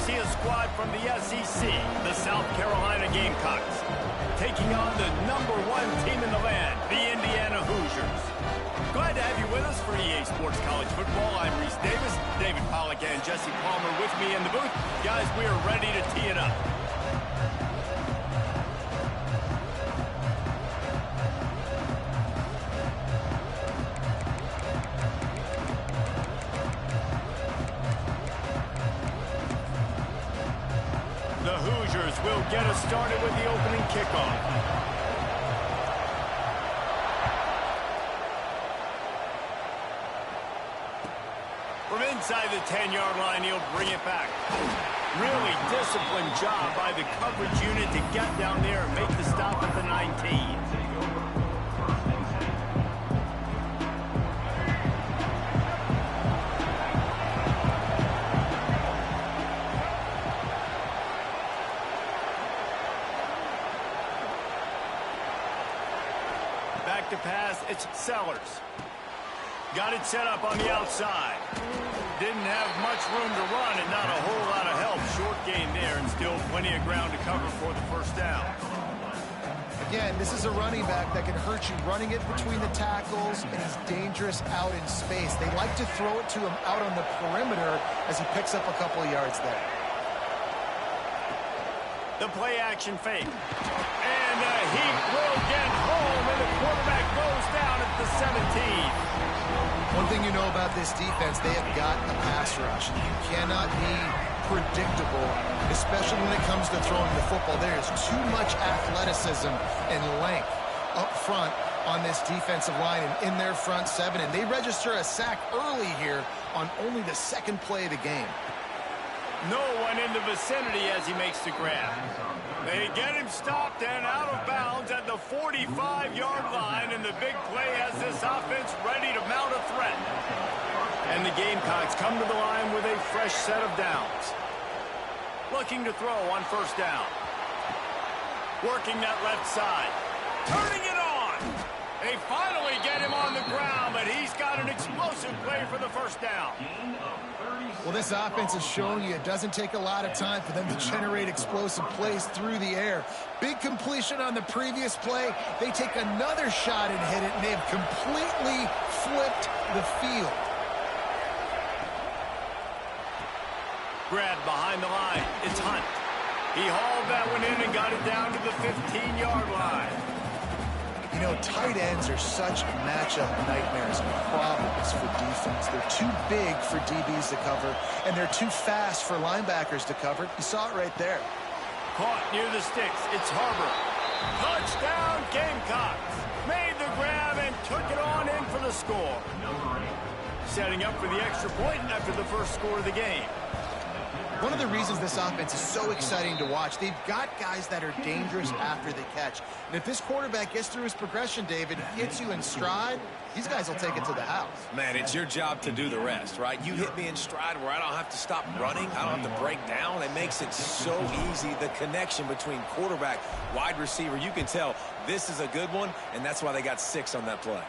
see a squad from the SEC, the South Carolina Gamecocks, taking on the #1 team in the land, the Indiana Hoosiers. Glad to have you with us for EA Sports College Football. I'm Reese Davis, David Pollack and Jesse Palmer with me in the booth. Guys, we are ready to tee it up. The Hoosiers will get us started with the opening kickoff. From inside the 10-yard line, he'll bring it back. Really disciplined job by the coverage unit to get down there and make the stop at the 19. Back to pass, it's Sellers. Got it set up on the outside. Didn't have much room to run and not a whole lot of help. Short gain there and still plenty of ground to cover for the first down. Again, this is a running back that can hurt you running it between the tackles, and he's dangerous out in space. They like to throw it to him out on the perimeter as he picks up a couple of yards there. The play action fake. And he will get home, and the quarterback goes down at the 17. One thing you know about this defense, they have got a pass rush. You cannot be predictable, especially when it comes to throwing the football. There is too much athleticism and length up front on this defensive line and in their front seven. And they register a sack early here on only the second play of the game. No one in the vicinity as he makes the grab. They get him stopped and out of bounds at the 45-yard line, and the big play has this offense ready to mount a threat. And the Gamecocks come to the line with a fresh set of downs. Looking to throw on first down. Working that left side. Turning it on. They finally get him on the ground, but he's got an explosive play for the first down. Well, this offense is showing you it doesn't take a lot of time for them to generate explosive plays through the air. Big completion on the previous play. They take another shot and hit it, and they have completely flipped the field. Grab behind the line. It's Hunt. He hauled that one in and got it down to the 15-yard line. You know, tight ends are such matchup nightmares and problems for defense. They're too big for DBs to cover, and they're too fast for linebackers to cover. You saw it right there. Caught near the sticks. It's Harbor. Touchdown, Gamecocks. Made the grab and took it on in for the score. Setting up for the extra point after the first score of the game. One of the reasons this offense is so exciting to watch, they've got guys that are dangerous after the catch. And if this quarterback gets through his progression, David, gets you in stride, these guys will take it to the house. Man, it's your job to do the rest, right? You hit me in stride where I don't have to stop running. I don't have to break down. It makes it so easy. The connection between quarterback, wide receiver, you can tell this is a good one, and that's why they got 6 on that play.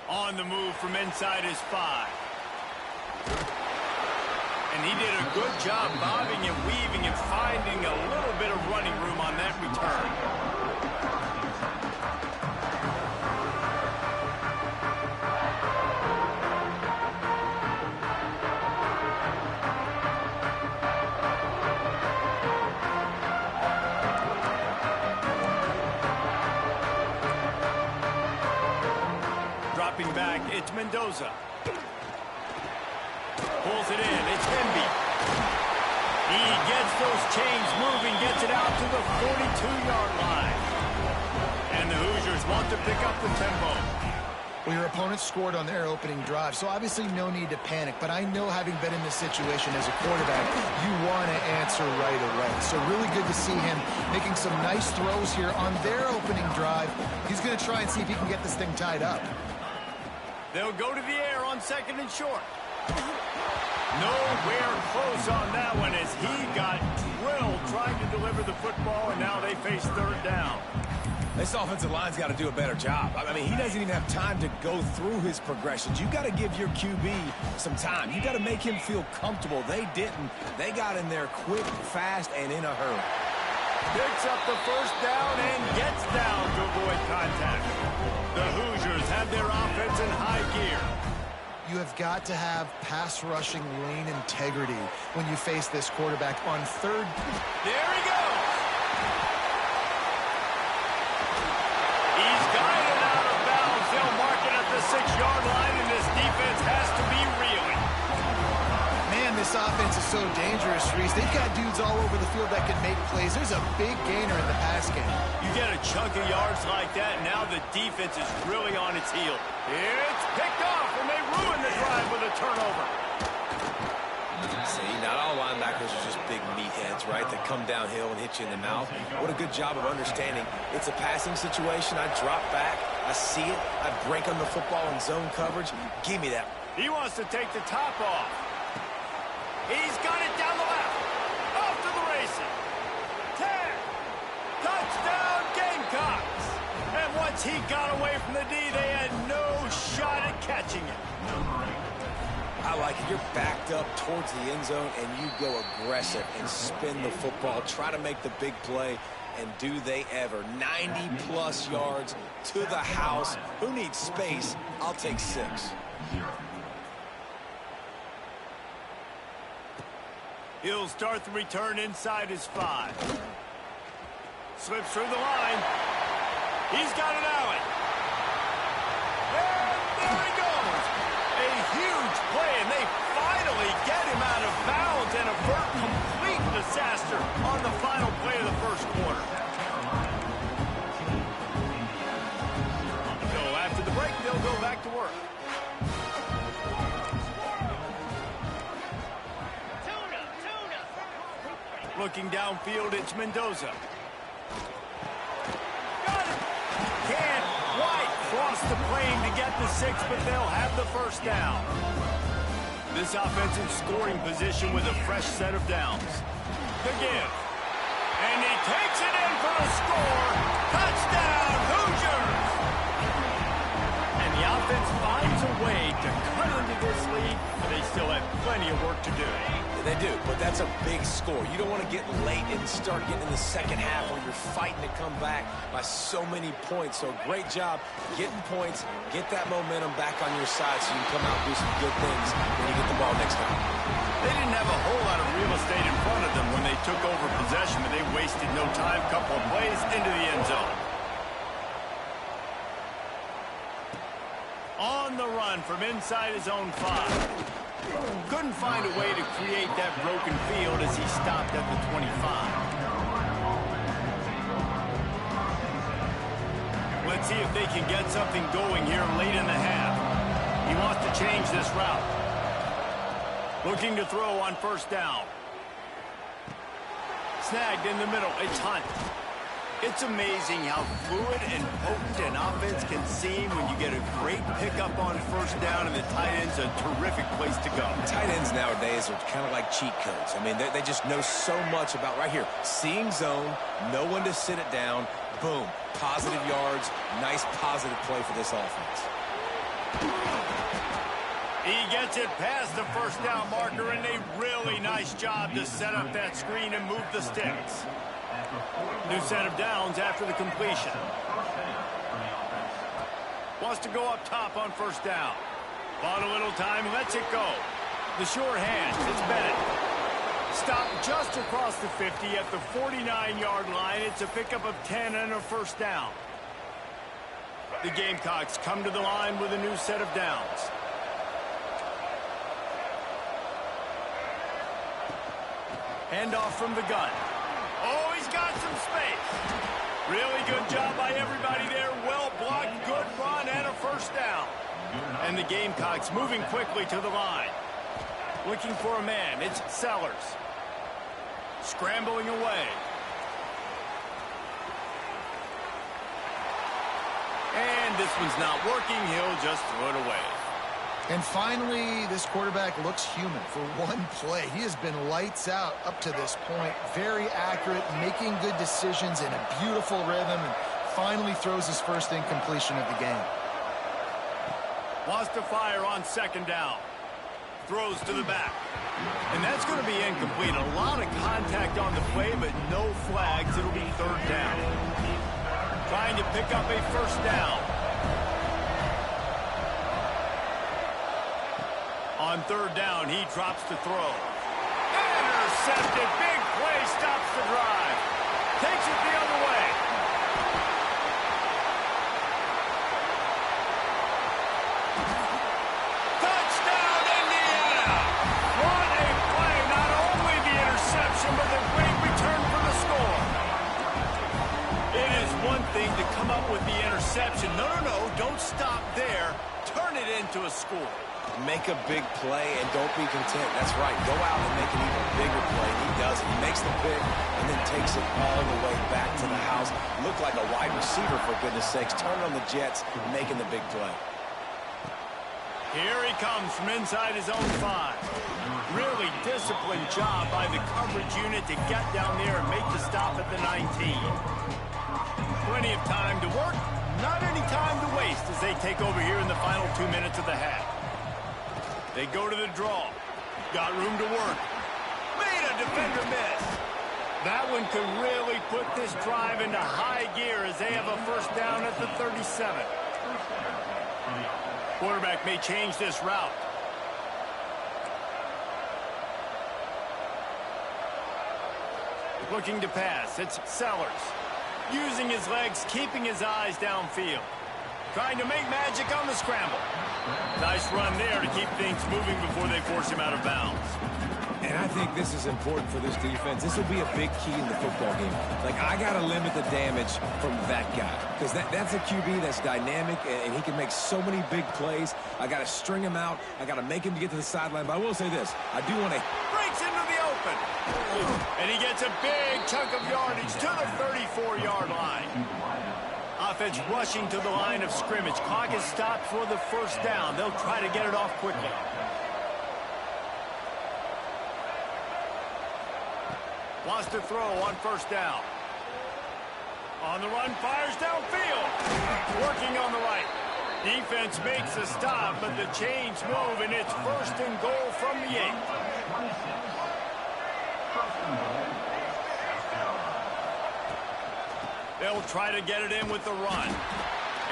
On the move from inside his 5. And he did a good job bobbing and weaving and finding a little bit of running room on that return. Dropping back, it's Mendoza. Pulls it in. It's Hemby. He gets those chains moving, gets it out to the 42-yard line. And the Hoosiers want to pick up the tempo. Well, your opponent scored on their opening drive, so obviously no need to panic. But I know, having been in this situation as a quarterback, you want to answer right away. So really good to see him making some nice throws here on their opening drive. He's going to try and see if he can get this thing tied up. They'll go to the air on second and short. Nowhere close on that one as he got drilled trying to deliver the football, and now they face third down. This offensive line's got to do a better job. I mean, he doesn't even have time to go through his progressions. You got to give your QB some time. You got to make him feel comfortable. They didn't. They got in there quick, fast, and in a hurry. Picks up the first down and gets down to avoid contact. The Hoosiers have their offense in high gear. You have got to have pass rushing lane integrity when you face this quarterback on third. There he goes. He's guided out of bounds. They'll mark it at the 6-yard line, and this defense has to be reeling. Man, this offense is so dangerous, Reese. They've got dudes all over the field that can make plays. There's a big gainer in the pass game. You get a chunk of yards like that, and now the defense is really on its heel. It's picked off, and they ruin the drive with a turnover. See, not all linebackers are just big meatheads, right, that come downhill and hit you in the mouth. What a good job of understanding. It's a passing situation. I drop back. I see it. I break on the football in zone coverage. Give me that. He wants to take the top off. He's got it down the left. Off to the races. 10. Touchdown, Gamecocks. And once he got away from the D, they had no shot at catching it. I like it. You're backed up towards the end zone, and you go aggressive and spin the football. Try to make the big play, and do they ever. 90-plus yards to the house. Who needs space? I'll take 6. He'll start the return inside his 5. Slips through the line. He's got an alley. And there he goes. A huge play, and they finally get him out of bounds and avert complete disaster on the final play of the first quarter. So after the break, they'll go back to work. Looking downfield, it's Mendoza. Got it. Can't quite cross the plane to get the 6, but they'll have the first down. This offensive scoring position with a fresh set of downs. The give. And he takes it in for the score. Touchdown, Hoosiers! And the offense finds a way to cut into this lead, but they still have plenty of work to do. They do, but that's a big score. You don't want to get late and start getting in the second half where you're fighting to come back by so many points. So great job getting points, get that momentum back on your side so you can come out and do some good things when you get the ball next time. They didn't have a whole lot of real estate in front of them when they took over possession, but they wasted no time. Couple of plays into the end zone. On the run from inside his own 5. Couldn't find a way to create that broken field as he stopped at the 25. Let's see if they can get something going here late in the half. He wants to change this route. Looking to throw on first down. Snagged in the middle. It's Hunt. It's amazing how fluid and potent an offense can seem when you get a great pickup on first down, and the tight end's a terrific place to go. Tight ends nowadays are kind of like cheat codes. I mean, they just know so much about, right here, seeing zone, know when to sit it down, boom, positive yards, nice positive play for this offense. He gets it past the first down marker, and a really nice job to set up that screen and move the sticks. New set of downs after the completion. Wants to go up top on first down. Bought a little time, lets it go. The short hands, it's Bennett. Stopped just across the 50 at the 49-yard line. It's a pickup of 10 and a first down. The Gamecocks come to the line with a new set of downs. Handoff from the gun. Oh, he's got some space. Really good job by everybody there. Well blocked, good run, and a first down. And the Gamecocks moving quickly to the line. Looking for a man. It's Sellers. Scrambling away. And this one's not working. He'll just throw it away. And finally, this quarterback looks human for one play. He has been lights out up to this point. Very accurate, making good decisions in a beautiful rhythm. And finally throws his first incompletion of the game. Wants to fire on second down. Throws to the back. And that's going to be incomplete. A lot of contact on the play, but no flags. It'll be third down. Trying to pick up a first down. On third down, he drops to throw. Intercepted. Big play stops the drive. Takes it the other way. Touchdown, Indiana! What a play. Not only the interception, but the great return for the score. It is one thing to come up with the interception. No, don't stop there. Turn it into a score. Make a big play and don't be content. That's right. Go out and make an even bigger play. He does it. He makes the pick and then takes it all the way back to the house. Looked like a wide receiver, for goodness sakes. Turning on the Jets, making the big play. Here he comes from inside his own 5. Really disciplined job by the coverage unit to get down there and make the stop at the 19. Plenty of time to work. Not any time to waste as they take over here in the final 2 minutes of the half. They go to the draw. Got room to work. Made a defender miss. That one could really put this drive into high gear as they have a first down at the 37. Quarterback may change this route. Looking to pass. It's Sellers. Using his legs, keeping his eyes downfield. Trying to make magic on the scramble. Nice run there to keep things moving before they force him out of bounds. And I think this is important for this defense. This will be a big key in the football game. Like, I got to limit the damage from that guy. Because that's a QB that's dynamic, and he can make so many big plays. I got to string him out. I got to make him get to the sideline. But I will say this. I do want to... Breaks into the open. And he gets a big chunk of yardage to the 34-yard line. Offense rushing to the line of scrimmage. Clock is stopped for the first down. They'll try to get it off quickly. Wants to throw on first down. On the run, fires downfield. Working on the right. Defense makes a stop, but the chains move, and it's first and goal from the 8. They'll try to get it in with the run.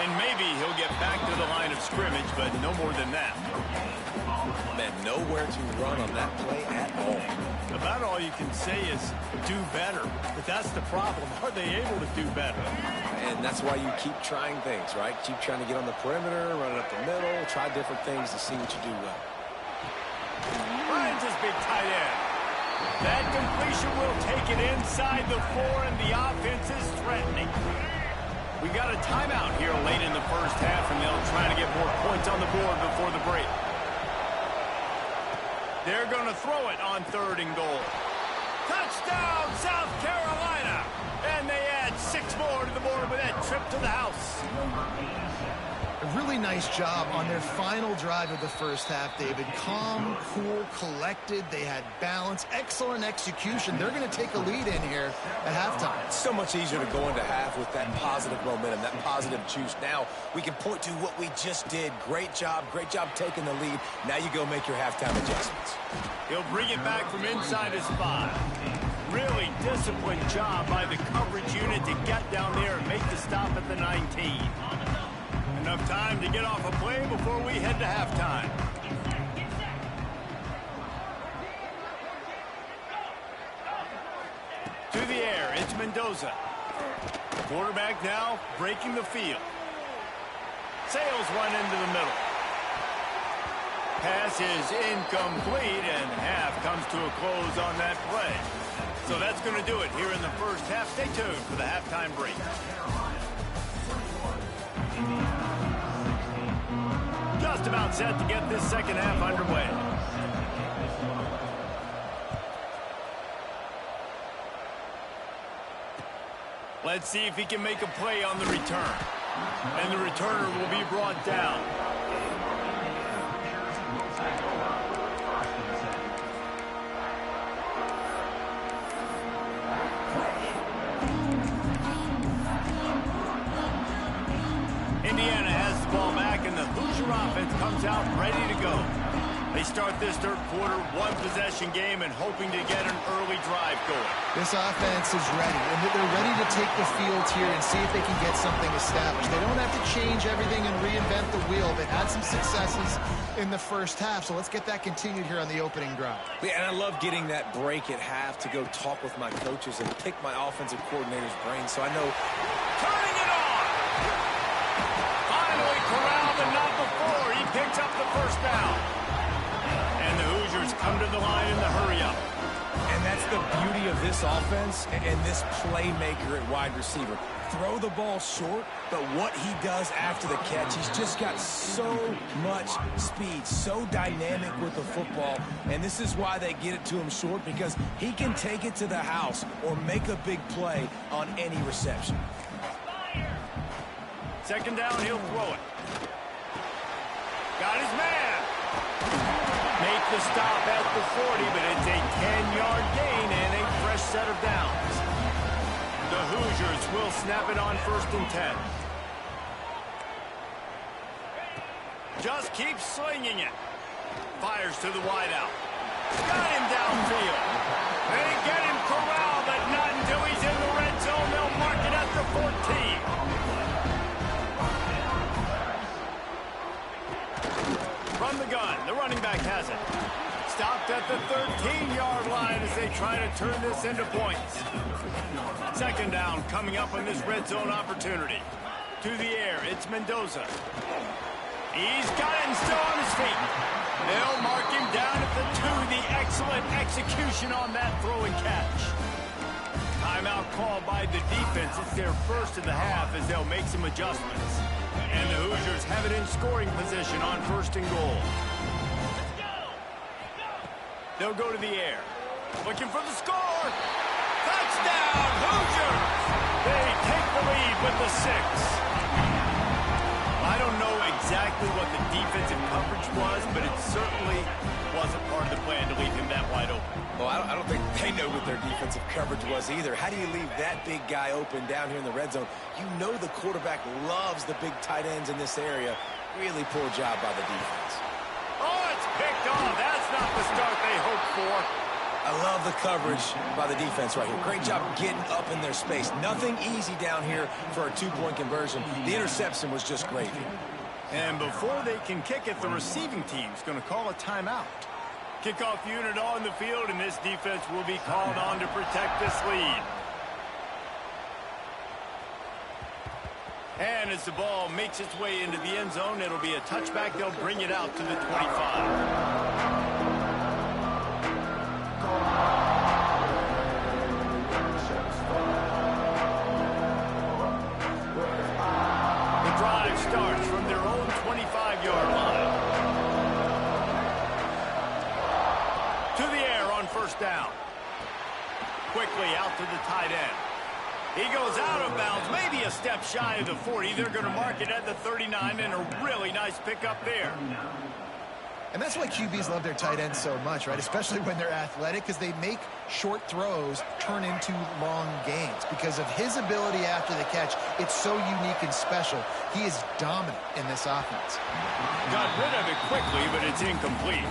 And maybe he'll get back to the line of scrimmage, but no more than that. Man, nowhere to run on that play at all. About all you can say is do better. But that's the problem. Are they able to do better? And that's why you keep trying things, right? Keep trying to get on the perimeter, run it up the middle, try different things to see what you do well. Finds his big tight end. That completion will take it inside the 4, and the offense is threatening. We got a timeout here late in the first half, and they'll try to get more points on the board before the break. They're going to throw it on third and goal. Touchdown, South Carolina! And they add 6 more to the board with that trip to the house. A really nice job on their final drive of the first half, David. Calm, cool, collected. They had balance, excellent execution. They're going to take a lead in here at halftime. It's so much easier to go into half with that positive momentum, that positive juice. Now we can point to what we just did. Great job taking the lead. Now you go make your halftime adjustments. He'll bring it back from inside his 5. Really disciplined job by the coverage unit to get down there and make the stop at the 19. Enough time to get off a play before we head to halftime. To the air, it's Mendoza. Quarterback now breaking the field. Sails one into the middle. Pass is incomplete, and half comes to a close on that play. So that's going to do it here in the first half. Stay tuned for the halftime break. Just about set to get this second half underway. Let's see if he can make a play on the return. And the returner will be brought down. offense comes out ready to go. They start this third quarter, one-possession game, and hoping to get an early drive going. This offense is ready, and they're ready to take the field here and see if they can get something established. They don't have to change everything and reinvent the wheel. They had some successes in the first half, so let's get that continued here on the opening drive. Yeah, and I love getting that break at half to go talk with my coaches and pick my offensive coordinator's brain, so I know. Turning it on! Finally corralled, but not before. He picks up the first down. And the Hoosiers come to the line in the hurry-up. And that's the beauty of this offense and this playmaker at wide receiver. Throw the ball short, but what he does after the catch, he's just got so much speed, so dynamic with the football. And this is why they get it to him short, because he can take it to the house or make a big play on any reception. Second down, he'll throw it. Got his man. Make the stop at the 40, but it's a 10-yard gain and a fresh set of downs. The Hoosiers will snap it on 1st and 10. Just keeps slinging it. Fires to the wideout. Got him downfield. They get him corralled, but not until he's in the red zone. They'll mark it at the 14. From the gun, the running back has it. Stopped at the 13-yard line as they try to turn this into points. Second down coming up on this red zone opportunity. To the air, it's Mendoza. He's got it and still on his feet. They'll mark him down at the 2. The excellent execution on that throw and catch. Timeout called by the defense. It's their first of the half as they'll make some adjustments. And the Hoosiers have it in scoring position on 1st and goal. They'll go to the air. Looking for the score. Touchdown, Hoosiers! They take the lead with the 6. I don't know exactly what the defensive coverage was, but it certainly wasn't part of the plan to leave him that wide open. Well, I don't think they know what their defensive coverage was either. How do you leave that big guy open down here in the red zone? You know the quarterback loves the big tight ends in this area. Really poor job by the defense. Oh, it's picked off. That's not the start they hoped for. I love the coverage by the defense right here. Great job getting up in their space. Nothing easy down here for a 2-point conversion. The interception was just great. And before they can kick it, the receiving team's going to call a timeout. Kickoff unit on the field, and this defense will be called on to protect this lead. And as the ball makes its way into the end zone, it'll be a touchback. They'll bring it out to the 25. The drive starts from their own 25-yard line. To the air on 1st down. Quickly out to the tight end. He goes out of bounds, maybe a step shy of the 40. They're going to mark it at the 39, and a really nice pickup there. And that's why QBs love their tight ends so much, right? Especially when they're athletic, because they make short throws turn into long gains. Because of his ability after the catch, it's so unique and special. He is dominant in this offense. Got rid of it quickly, but it's incomplete.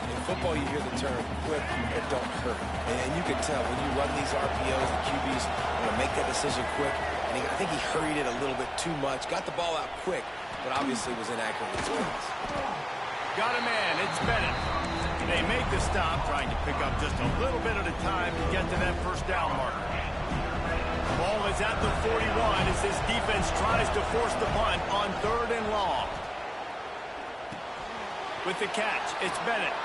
In football, you hear the term quick or don't hurt. And you can tell when you run these RPOs, the QBs want to make that decision quick. And I think he hurried it a little bit too much. Got the ball out quick, but obviously was inaccurate with his pass. Got a man, it's Bennett. They make the stop, trying to pick up just a little bit at a time to get to that 1st down marker. Ball is at the 41 as this defense tries to force the punt on 3rd and long. With the catch, it's Bennett.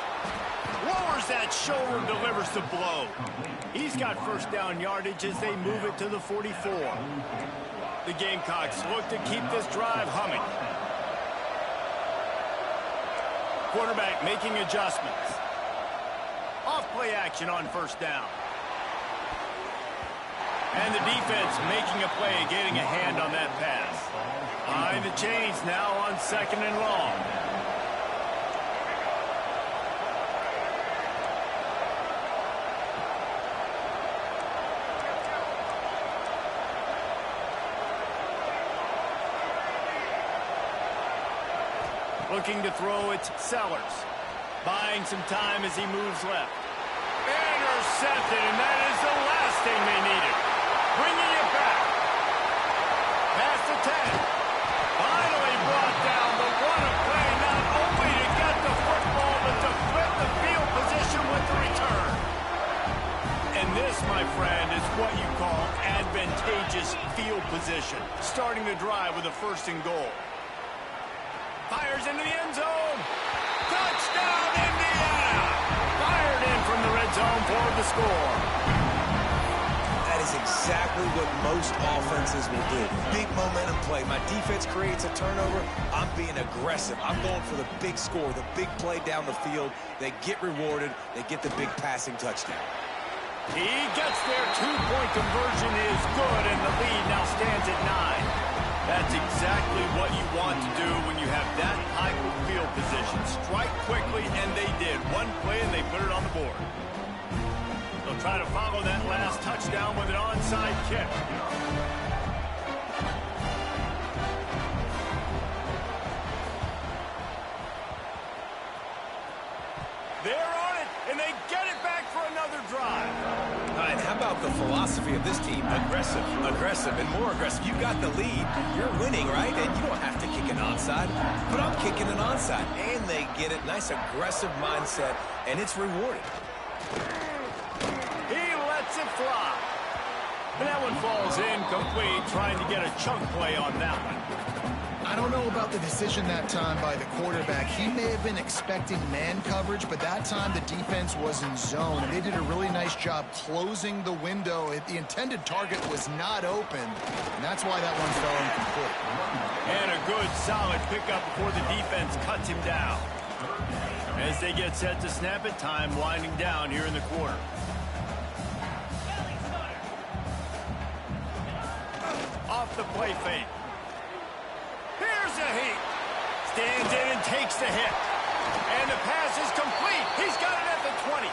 Lowers that shoulder and delivers the blow. He's got 1st down yardage as they move it to the 44. The Gamecocks look to keep this drive humming. Quarterback making adjustments. Off play action on 1st down. And the defense making a play, getting a hand on that pass. Behind the chains now on 2nd and long. Looking to throw it, Sellers. Buying some time as he moves left. Intercepted, and that is the last thing they needed. Bringing it back. Past the 10. Finally brought down, but what a play, not only to get the football, but to flip the field position with the return. And this, my friend, is what you call advantageous field position. Starting the drive with a 1st and goal. Fires into the end zone. Touchdown, Indiana! Fired in from the red zone for the score. That is exactly what most offenses will do. Big momentum play. My defense creates a turnover. I'm being aggressive. I'm going for the big score, the big play down the field. They get rewarded. They get the big passing touchdown. He gets there. 2-point conversion is good, and the lead now stands at 9. That's exactly what you want to do when you have that type of field position. Strike quickly, and they did. One play, and they put it on the board. They'll try to follow that last touchdown with an onside kick. They're on it, and they get it back for another drive. All right, how about the philosophy of this team? Aggressive, aggressive, and more aggressive. You got the lead. You're winning, right? And you don't have to kick an onside. But I'm kicking an onside. And they get it. Nice aggressive mindset, and it's rewarded. He lets it fly. And that one falls incomplete, trying to get a chunk play on that one. I don't know about the decision that time by the quarterback. He may have been expecting man coverage, but that time the defense was in zone, and they did a really nice job closing the window. The intended target was not open, and that's why that one fell incomplete. And a good, solid pickup before the defense cuts him down. As they get set to snap it, time winding down here in the quarter. Off the play fake. Here's a heat. Stands in and takes the hit. And the pass is complete. He's got it at the 20.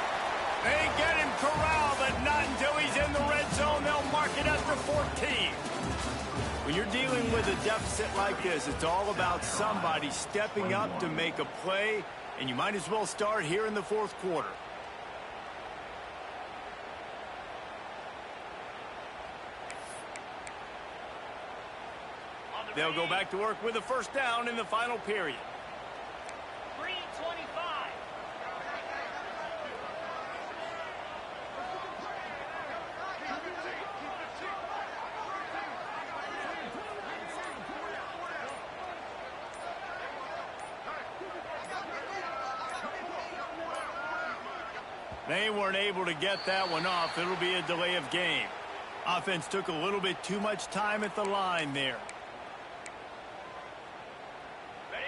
They get him corralled, but not until he's in the red zone. They'll mark it at the 14. When you're dealing with a deficit like this, it's all about somebody stepping up to make a play, and you might as well start here in the 4th quarter. They'll go back to work with a 1st down in the final period. 3:25. They weren't able to get that one off. It'll be a delay of game. Offense took a little bit too much time at the line there.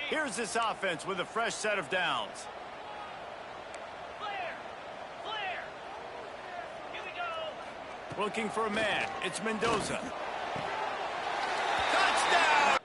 Here's this offense with a fresh set of downs. Flare! Flare! Here we go! Looking for a man. It's Mendoza. Touchdown!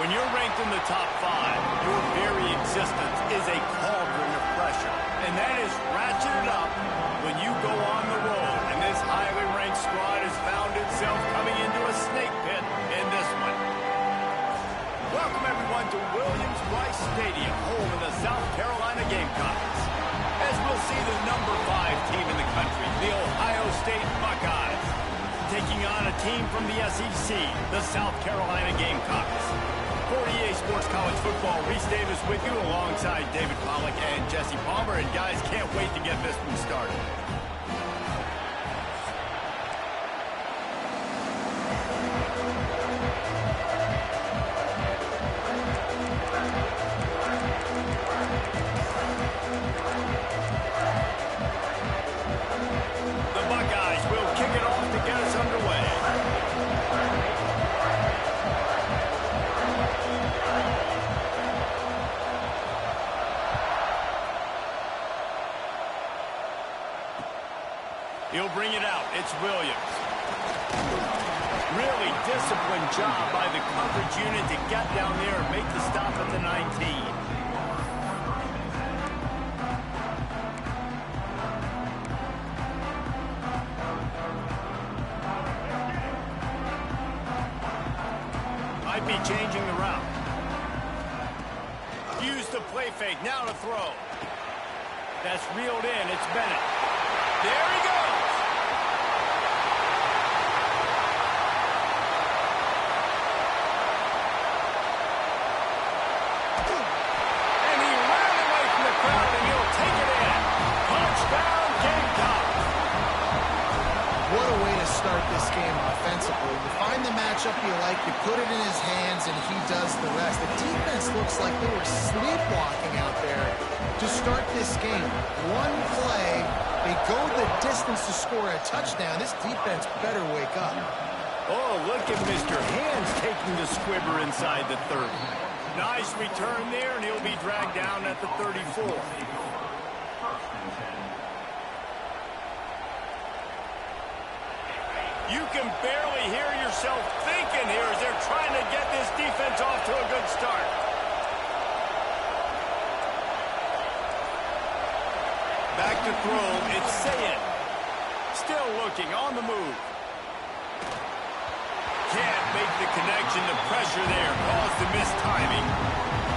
When you're ranked in the top 5, your very existence is a cauldron of pressure. And that is ratcheted up when you go on the road. And this highly ranked squad has found itself coming into a snake pit in this one. Welcome, everyone, to Williams-Brice Stadium, home of the South Carolina Gamecocks. As we'll see the number 5 team in the country, the Ohio State Buckeyes, taking on a team from the SEC, the South Carolina Gamecocks. For EA Sports College Football, Reese Davis with you alongside David Pollack and Jesse Palmer. And guys, can't wait to get this one started. The Buckeyes will kick it off to get us underway. He'll bring it out. It's Williams. Really disciplined job by the coverage unit to get down there and make the stop at the 19. Might be changing the route. Use the play fake. Now to throw. That's reeled in. It's Bennett. There he goes. And he ran away from the crowd, and he'll take it in. Touchdown, Gamecocks. What a way to start this game offensively. You find the matchup you like, you put it in his hands, and he does the rest. The defense looks like they were sleepwalking out there to start this game. One play, they go the distance to score a touchdown. This defense better wake up. Oh, look at Mr. Hands taking the squibber inside the 30. Nice return there, and he'll be dragged down at the 34. You can barely hear yourself thinking here as they're trying to get this defense off to a good start. Back to throw, it's Sayin. Still looking, on the move. Can't make the connection. The pressure there caused the missed timing.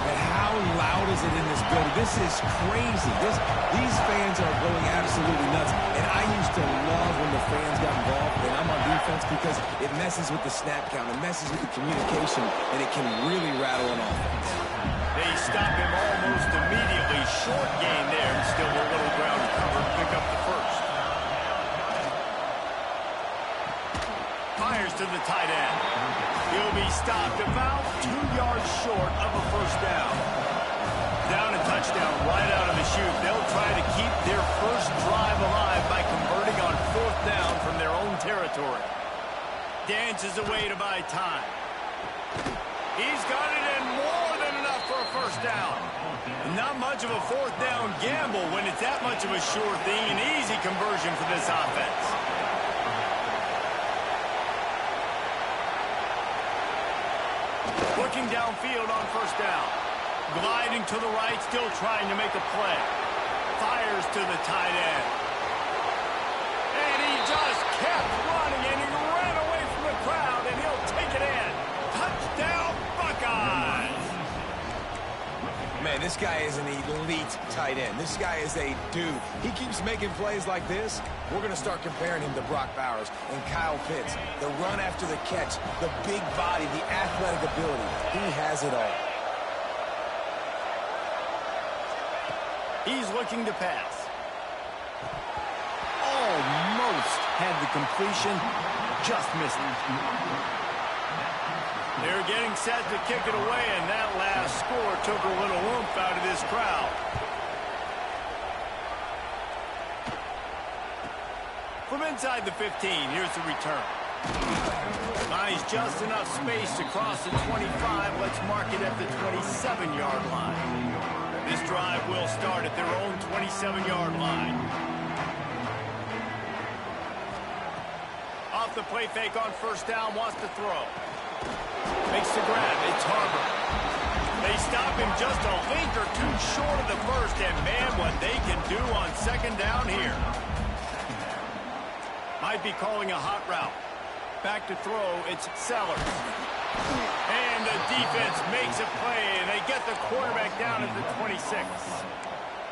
And how loud is it in this building? This is crazy. These fans are going absolutely nuts. And I used to love when the fans got involved, and I'm on defense, because it messes with the snap count, it messes with the communication, and it can really rattle an offense. They stop him almost immediately. Short gain there, and still a little ground to cover to pick up the first. Fires to the tight end. He'll be stopped about 2 yards short of a first down. Down a touchdown right out of the chute. They'll try to keep their first drive alive by converting on 4th down from their own territory. Dances away to buy time. He's got it in, more than enough for a first down. Not much of a 4th down gamble when it's that much of a sure thing. An easy conversion for this offense. Looking downfield on first down. Gliding to the right, still trying to make a play. Fires to the tight end. And he just kept running, and he ran away from the crowd, and he'll take it in. Touchdown, Buckeyes! Man, this guy is an elite tight end. This guy is a dude. He keeps making plays like this. We're going to start comparing him to Brock Bowers and Kyle Pitts. The run after the catch, the big body, the athletic ability. He has it all. He's looking to pass. Almost had the completion, just missed it. They're getting set to kick it away, and that last score took a little oomph out of this crowd. From inside the 15, here's the return. Buys just enough space to cross the 25. Let's mark it at the 27-yard line. This drive will start at their own 27-yard line. Off the play fake on first down, wants to throw. Makes the grab. It's Harbor. They stop him just a link or two short of the first, and man, what they can do on second down here. Might be calling a hot route. Back to throw, it's Sellers. And the defense makes a play, and they get the quarterback down at the 26.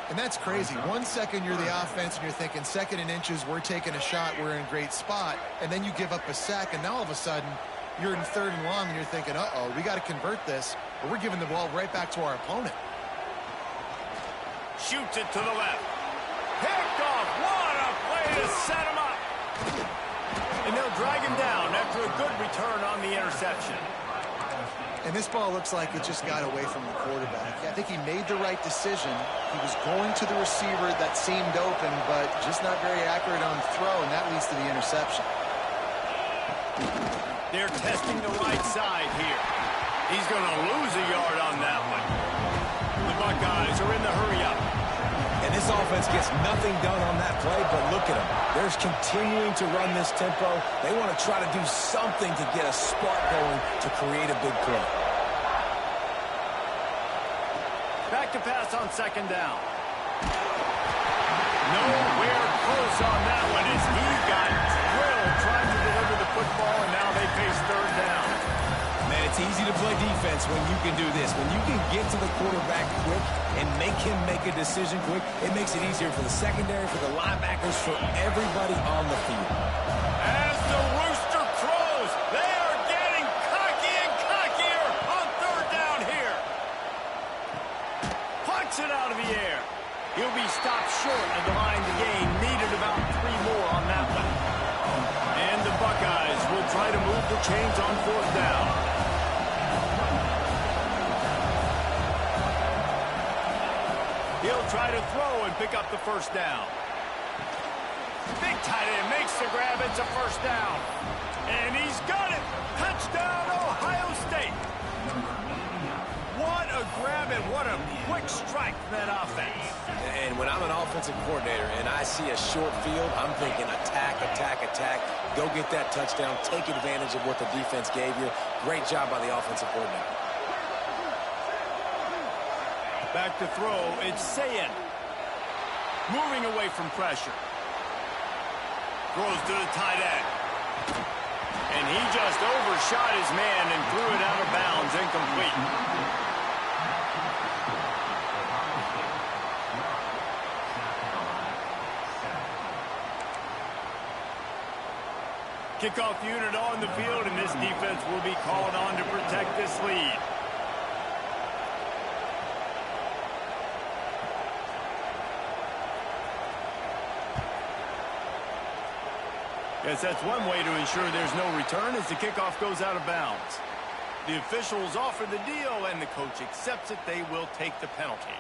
And that's crazy. 1 second you're the offense and you're thinking second and inches, we're taking a shot, we're in a great spot. And then you give up a sack, and now all of a sudden you're in third and long and you're thinking, uh-oh, we got to convert this, or we're giving the ball right back to our opponent. Shoots it to the left. Picked off. What a play to set him up. And they'll drag him down after a good return on the interception. And this ball looks like it just got away from the quarterback. I think he made the right decision. He was going to the receiver that seemed open, but just not very accurate on throw, and that leads to the interception. They're testing the right side here. He's going to lose a yard on that one. The Buckeyes are in the hurry-up. And this offense gets nothing done on that play, but look at them. They're continuing to run this tempo. They want to try to do something to get a spark going to create a big play. Back to pass on second down. Nowhere close on that one as he got drilled trying to deliver the football, and now they face third down. Man, it's easy to play defense when you can do this. When you can get to the quarterback quick and make him make a decision quick, it makes it easier for the secondary, for the linebackers, for everybody on the field. As the rooster crows, they are getting cocky and cockier on third down here. Punts it out of the air. He'll be stopped short of the line to gain. Needed about 3 more on that one. And the Buckeyes will try to move the chains on fourth down. He'll try to throw and pick up the first down. Big tight end makes the grab. It's a first down. And he's got it. Touchdown, Ohio State. What a grab and what a quick strike from that offense. And when I'm an offensive coordinator and I see a short field, I'm thinking attack, attack, attack. Go get that touchdown. Take advantage of what the defense gave you. Great job by the offensive coordinator. Back to throw, it's Sayin. Moving away from pressure. Throws to the tight end. And he just overshot his man and threw it out of bounds, incomplete. Kickoff unit on the field, and this defense will be called on to protect this lead. Yes, that's one way to ensure there's no return as the kickoff goes out of bounds. The officials offer the deal, and the coach accepts it. They will take the penalty.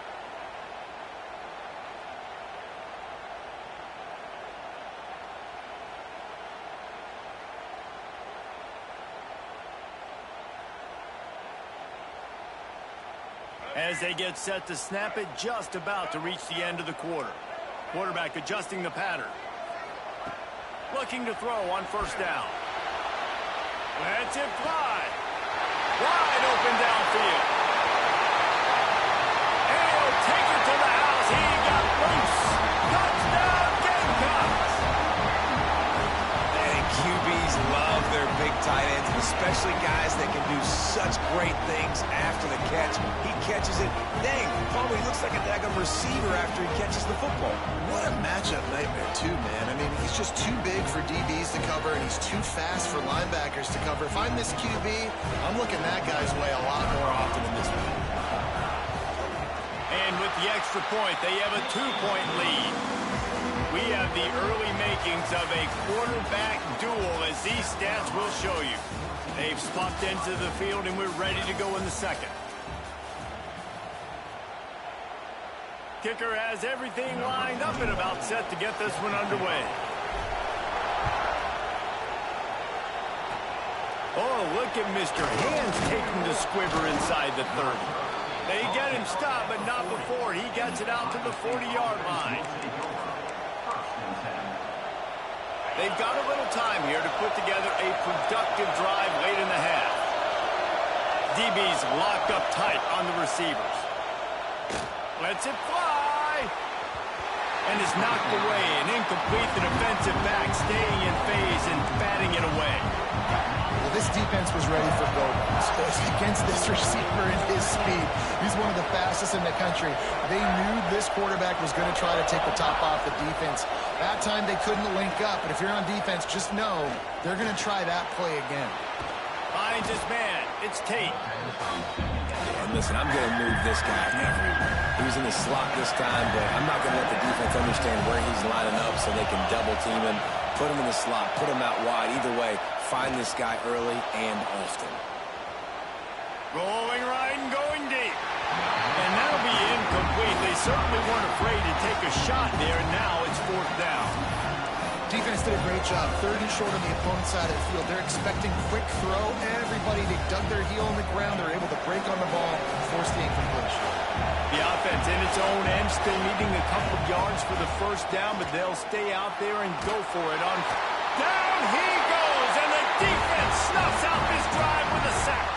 As they get set to snap it, just about to reach the end of the quarter. Quarterback adjusting the pattern. Looking to throw on first down. That's it fly. Wide open downfield. And he'll take it to the house. He got loose. Touchdown Gamecocks. And QBs love their big tight ends, especially guys that can do such great things after the catch. He catches it. Dang, probably looks like a daggum receiver after he catches the football. What a matchup nightmare, too, man. I mean, he's just too big for DBs to cover, and he's too fast for linebackers to cover. If I'm this QB, I'm looking that guy's way a lot more often than this one. And with the extra point, they have a 2-point lead. We have the early makings of a quarterback duel, as these stats will show you. They've swapped into the field, and we're ready to go in the second. Kicker has everything lined up and about set to get this one underway. Oh, look at Mr. Hands taking the squibber inside the 30. They get him stopped, but not before he gets it out to the 40-yard line. They've got a little time here to put together a productive drive late in the half. DB's locked up tight on the receivers. Lets it fly. And is knocked away and incomplete. The defensive back staying in phase and batting it away. Well, this defense was ready for go-goes against this receiver and his speed. He's one of the fastest in the country. They knew this quarterback was going to try to take the top off the defense. That time they couldn't link up, but if you're on defense, just know they're going to try that play again. Finds his man. It's Tate. And listen, I'm going to move this guy everywhere. He was in the slot this time, but I'm not going to let the defense understand where he's lining up so they can double team him, put him in the slot, put him out wide. Either way, find this guy early and often. Rolling right and going deep. And that'll be incomplete. They certainly weren't afraid to take a shot there, and now it's 4th down. Defense did a great job. 3rd and short on the opponent's side of the field. They're expecting quick throw. Everybody, they dug their heel on the ground. They're able to break on the ball, force the incompletion. The offense in its own end, still needing a couple yards for the 1st down, but they'll stay out there and go for it. On down he goes, and the defense snuffs out this drive with a sack.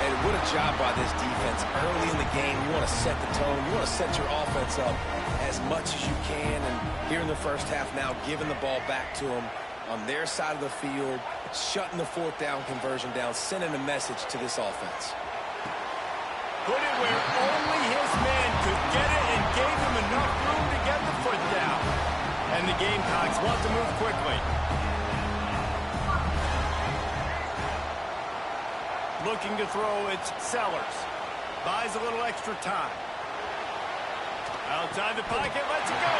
And what a job by this defense. Early in the game, you want to set the tone. You want to set your offense up as much as you can. And here in the 1st half now, giving the ball back to them on their side of the field, shutting the 4th down conversion down, sending a message to this offense. Put it where only his man could get it and gave him enough room to get the foot down. And the Gamecocks want to move quickly. Looking to throw, it's Sellers. Buys a little extra time. Outside the pocket, lets it go.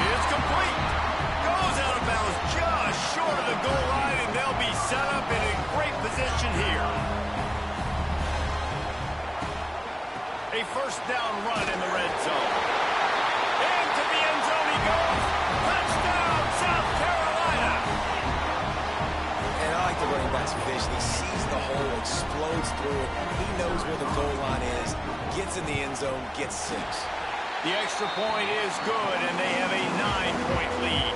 It's complete. Goes out of bounds just short of the goal line, and they'll be set up in a great position here. A 1st down run in the red zone. Into the end zone he goes. Touchdown, South Carolina. And I like the running back's vision. He sees the hole, explodes through it. He knows where the goal line is, gets in the end zone, gets 6. The extra point is good, and they have a 9-point lead.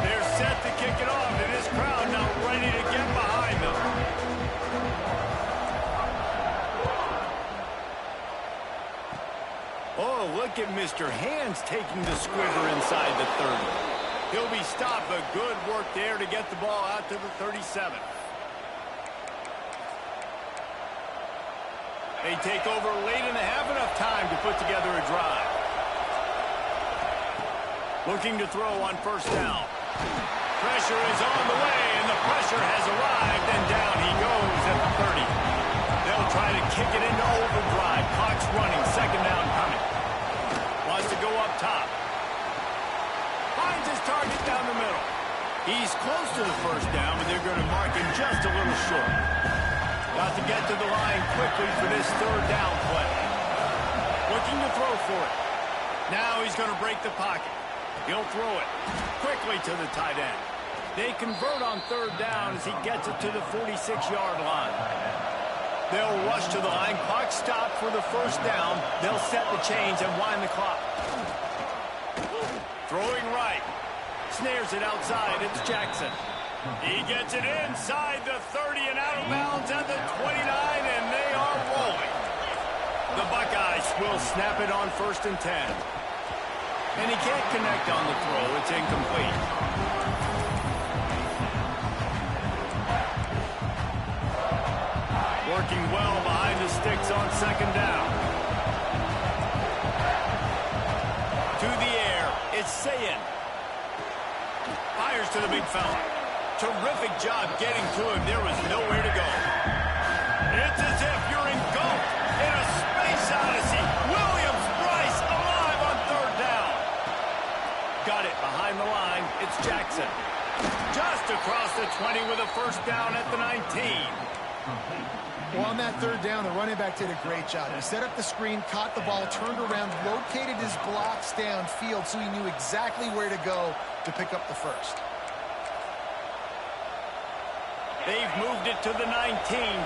They're set to kick it off, and this crowd now ready to get behind them. Oh, look at Mr. Hands taking the squigger inside the 30. He'll be stopped, but good work there to get the ball out to the 37. They take over late and have enough time to put together a drive. Looking to throw on 1st down. Pressure is on the way, and the pressure has arrived, and down he goes at the 30. They'll try to kick it into overdrive. Clock's running, 2nd down coming. Wants to go up top. Finds his target down the middle. He's close to the 1st down, but they're going to mark him just a little short. Got to get to the line quickly for this 3rd down play. Looking to throw for it. Now he's going to break the pocket. He'll throw it quickly to the tight end. They convert on 3rd down as he gets it to the 46-yard line. They'll rush to the line. Clock stopped for the 1st down. They'll set the chains and wind the clock. Throwing right. Snares it outside. It's Jackson. He gets it inside the 30 and out of bounds at the 29, and they are rolling. The Buckeyes will snap it on 1st and 10. And he can't connect on the throw. It's incomplete. Working well behind the sticks on 2nd down. To the air. It's Sayin. Fires to the big fella. Terrific job getting to him. There was nowhere to go. It's as if you're engulfed in a space odyssey. Williams-Brice alive on 3rd down. Got it behind the line. It's Jackson. Just across the 20 with a 1st down at the 19. Well, on that 3rd down, the running back did a great job. He set up the screen, caught the ball, turned around, located his blocks downfield so he knew exactly where to go to pick up the 1st. They've moved it to the 19,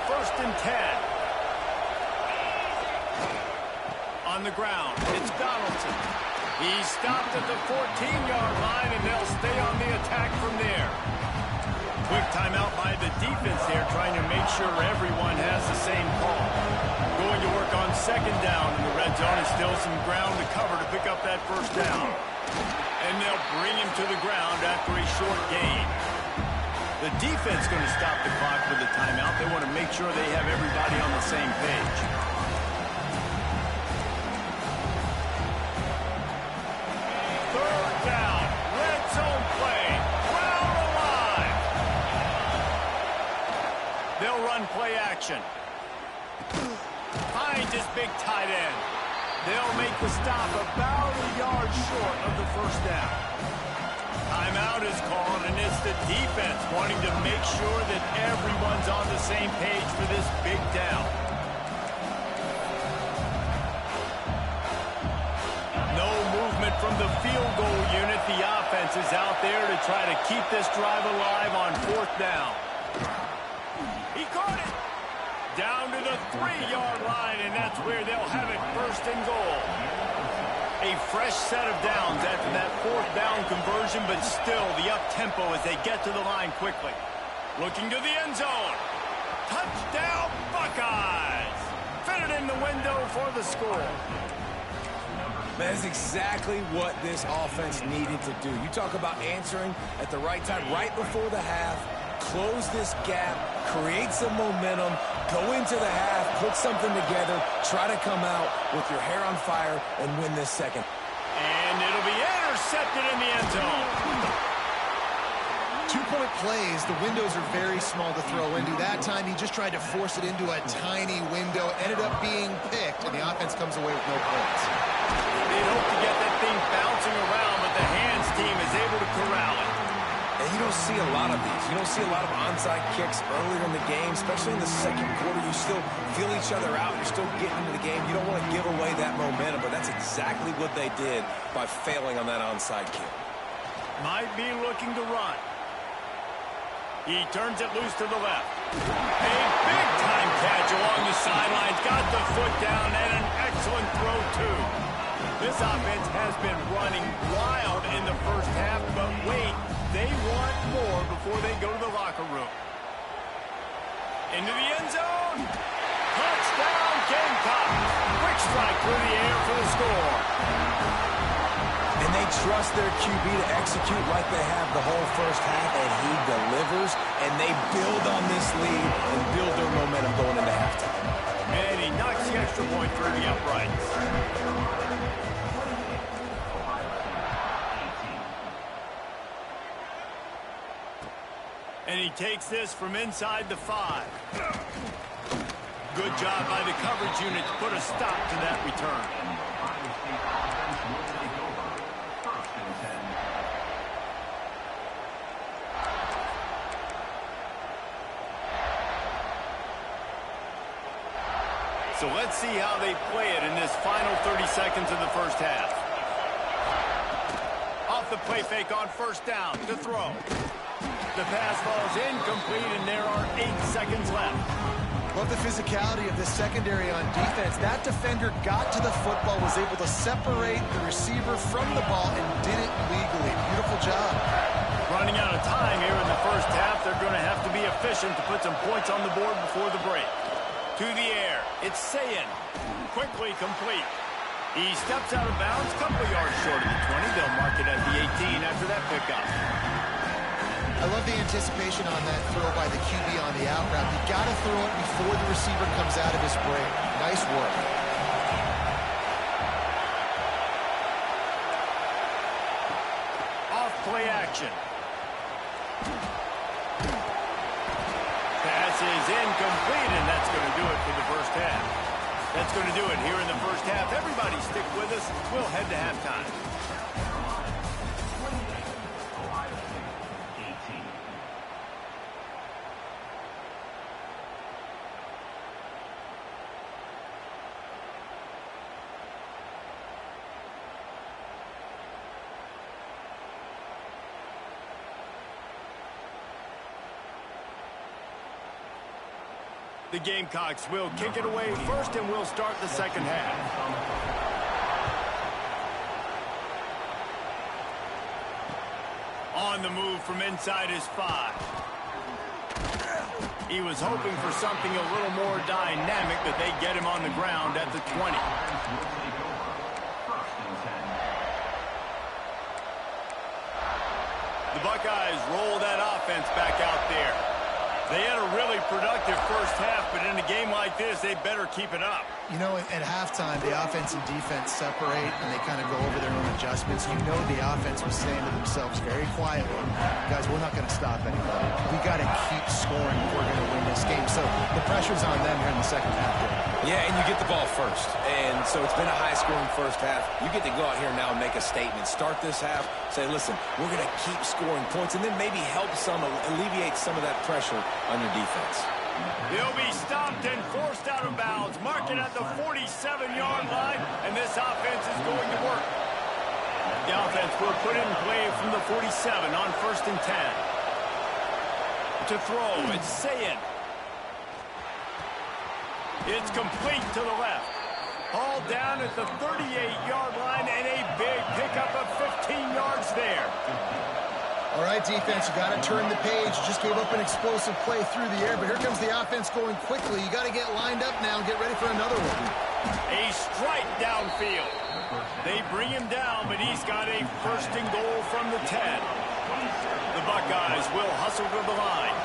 1st and 10. On the ground, it's Donaldson. He's stopped at the 14-yard line, and they'll stay on the attack from there. Quick timeout by the defense there, trying to make sure everyone has the same call. Going to work on second down in the red zone, and still some ground to cover to pick up that first down. And they'll bring him to the ground after a short gain. The defense going to stop the clock with the timeout. They want to make sure they have everybody on the same page. Third down, red zone play. Crowd alive. They'll run play action. Finds his big tight end. They'll make the stop about a yard short of the first down. Timeout is called, and it's the defense wanting to make sure that everyone's on the same page for this big down. No movement from the field goal unit. The offense is out there to try to keep this drive alive on fourth down. He caught it. Down to the 3-yard line, and that's where they'll have it, first and goal. A fresh set of downs after that fourth down conversion, but still the up-tempo as they get to the line quickly. Looking to the end zone. Touchdown, Buckeyes! Fitted in the window for the score. That's exactly what this offense needed to do. You talk about answering at the right time, right before the half, close this gap, create some momentum, go into the half, put something together, try to come out with your hair on fire and win this second. And it'll be intercepted in the end zone. 2-point plays, the windows are very small to throw into. That time he just tried to force it into a tiny window, ended up being picked, and the offense comes away with no points. They hope to get that thing bouncing around, but the hands team is able to corral it. And you don't see a lot of these. You don't see a lot of onside kicks earlier in the game, especially in the second quarter. You still feel each other out. You're still getting into the game. You don't want to give away that momentum, but that's exactly what they did by failing on that onside kick. Might be looking to run. He turns it loose to the left. A big-time catch along the sidelines. Got the foot down, and an excellent throw, too. This offense has been running wild in the first half, but wait, they want more before they go to the locker room. Into the end zone. Touchdown, Gamecocks. Quick strike through the air for the score. And they trust their QB to execute like they have the whole first half, and he delivers, and they build on this lead and build their momentum going into halftime. And he knocks the extra point for the uprights. And he takes this from inside the 5. Good job by the coverage unit to put a stop to that return. So let's see how they play it in this final 30 seconds of the first half. Off the play fake on first down to throw. The pass falls incomplete, and there are 8 seconds left. Love the physicality of this secondary on defense. That defender got to the football, was able to separate the receiver from the ball, and did it legally. Beautiful job. Running out of time here in the first half. They're going to have to be efficient to put some points on the board before the break. To the air. It's Sayin. Quickly complete. He steps out of bounds, couple yards short of the 20. They'll mark it at the 18 after that pickup. I love the anticipation on that throw by the QB on the out route. You got to throw it before the receiver comes out of his break. Nice work. Off play action. Pass is incomplete, and that's going to do it for the first half. That's going to do it here in the first half. Everybody stick with us. We'll head to halftime. The Gamecocks will kick it away first, and we'll start the second half. On the move from inside his 5. He was hoping for something a little more dynamic, that they get him on the ground at the 20. The Buckeyes roll that offense back out there. They had a really productive first half, but in a game like this, they better keep it up. You know, at halftime, the offense and defense separate, and they kind of go over their own adjustments. You know the offense was saying to themselves very quietly, guys, we're not going to stop anybody. We got to keep scoring if we're going to win this game. So the pressure's on them here in the second half. Yeah, and you get the ball first. And so it's been a high-scoring first half. You get to go out here now and make a statement. Start this half, say, listen, we're going to keep scoring points, and then maybe help some, alleviate some of that pressure on your defense. They'll be stopped and forced out of bounds. Mark it at the 47-yard line, and this offense is going to work. The offense will put it in play from the 47 on 1st and 10. To throw, it's Sayin. It's complete to the left. Hauled down at the 38-yard line, and a big pickup of 15 yards there. All right, defense, you got to turn the page. You just gave up an explosive play through the air, but here comes the offense going quickly. You got to get lined up now and get ready for another one. A strike downfield. They bring him down, but he's got a 1st and goal from the 10. The Buckeyes will hustle to the line.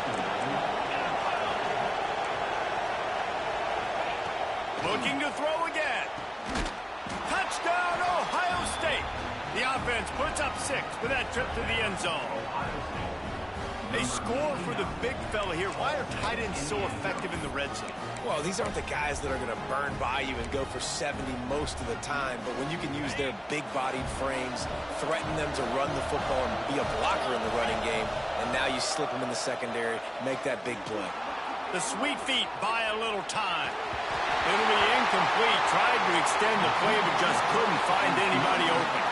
Looking to throw again. Touchdown, Ohio State. The offense puts up 6 with that trip to the end zone. They score for the big fella here. Why are tight ends so effective in the red zone? Well, these aren't the guys that are going to burn by you and go for 70 most of the time, but when you can use their big-bodied frames, threaten them to run the football and be a blocker in the running game, and now you slip them in the secondary, make that big play. The sweet feet buy a little time. It'll be incomplete. Tried to extend the play, but just couldn't find anybody open.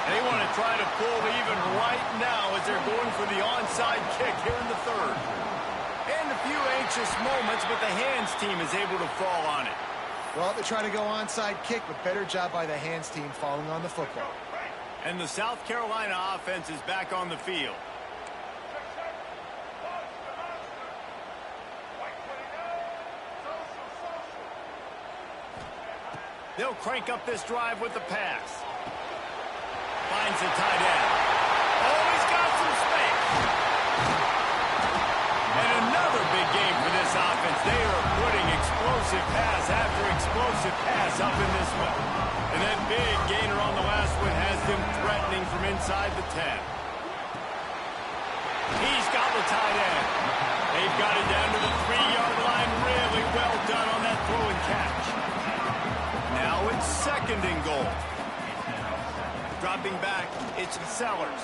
They want to try to pull even right now as they're going for the onside kick here in the 3rd. And a few anxious moments, but the hands team is able to fall on it. Well, they try to go onside kick, but better job by the hands team falling on the football. And the South Carolina offense is back on the field. They'll crank up this drive with the pass. Finds the tight end. Oh, he's got some space. And another big game for this offense. They are putting explosive pass after explosive pass up in this one. And that big gainer on the last one has them threatening from inside the 10. He's got the tight end. They've got it down to the 3-yard line. Really well done on that throw and catch. Now it's 2nd and goal. Dropping back, it's Sellers.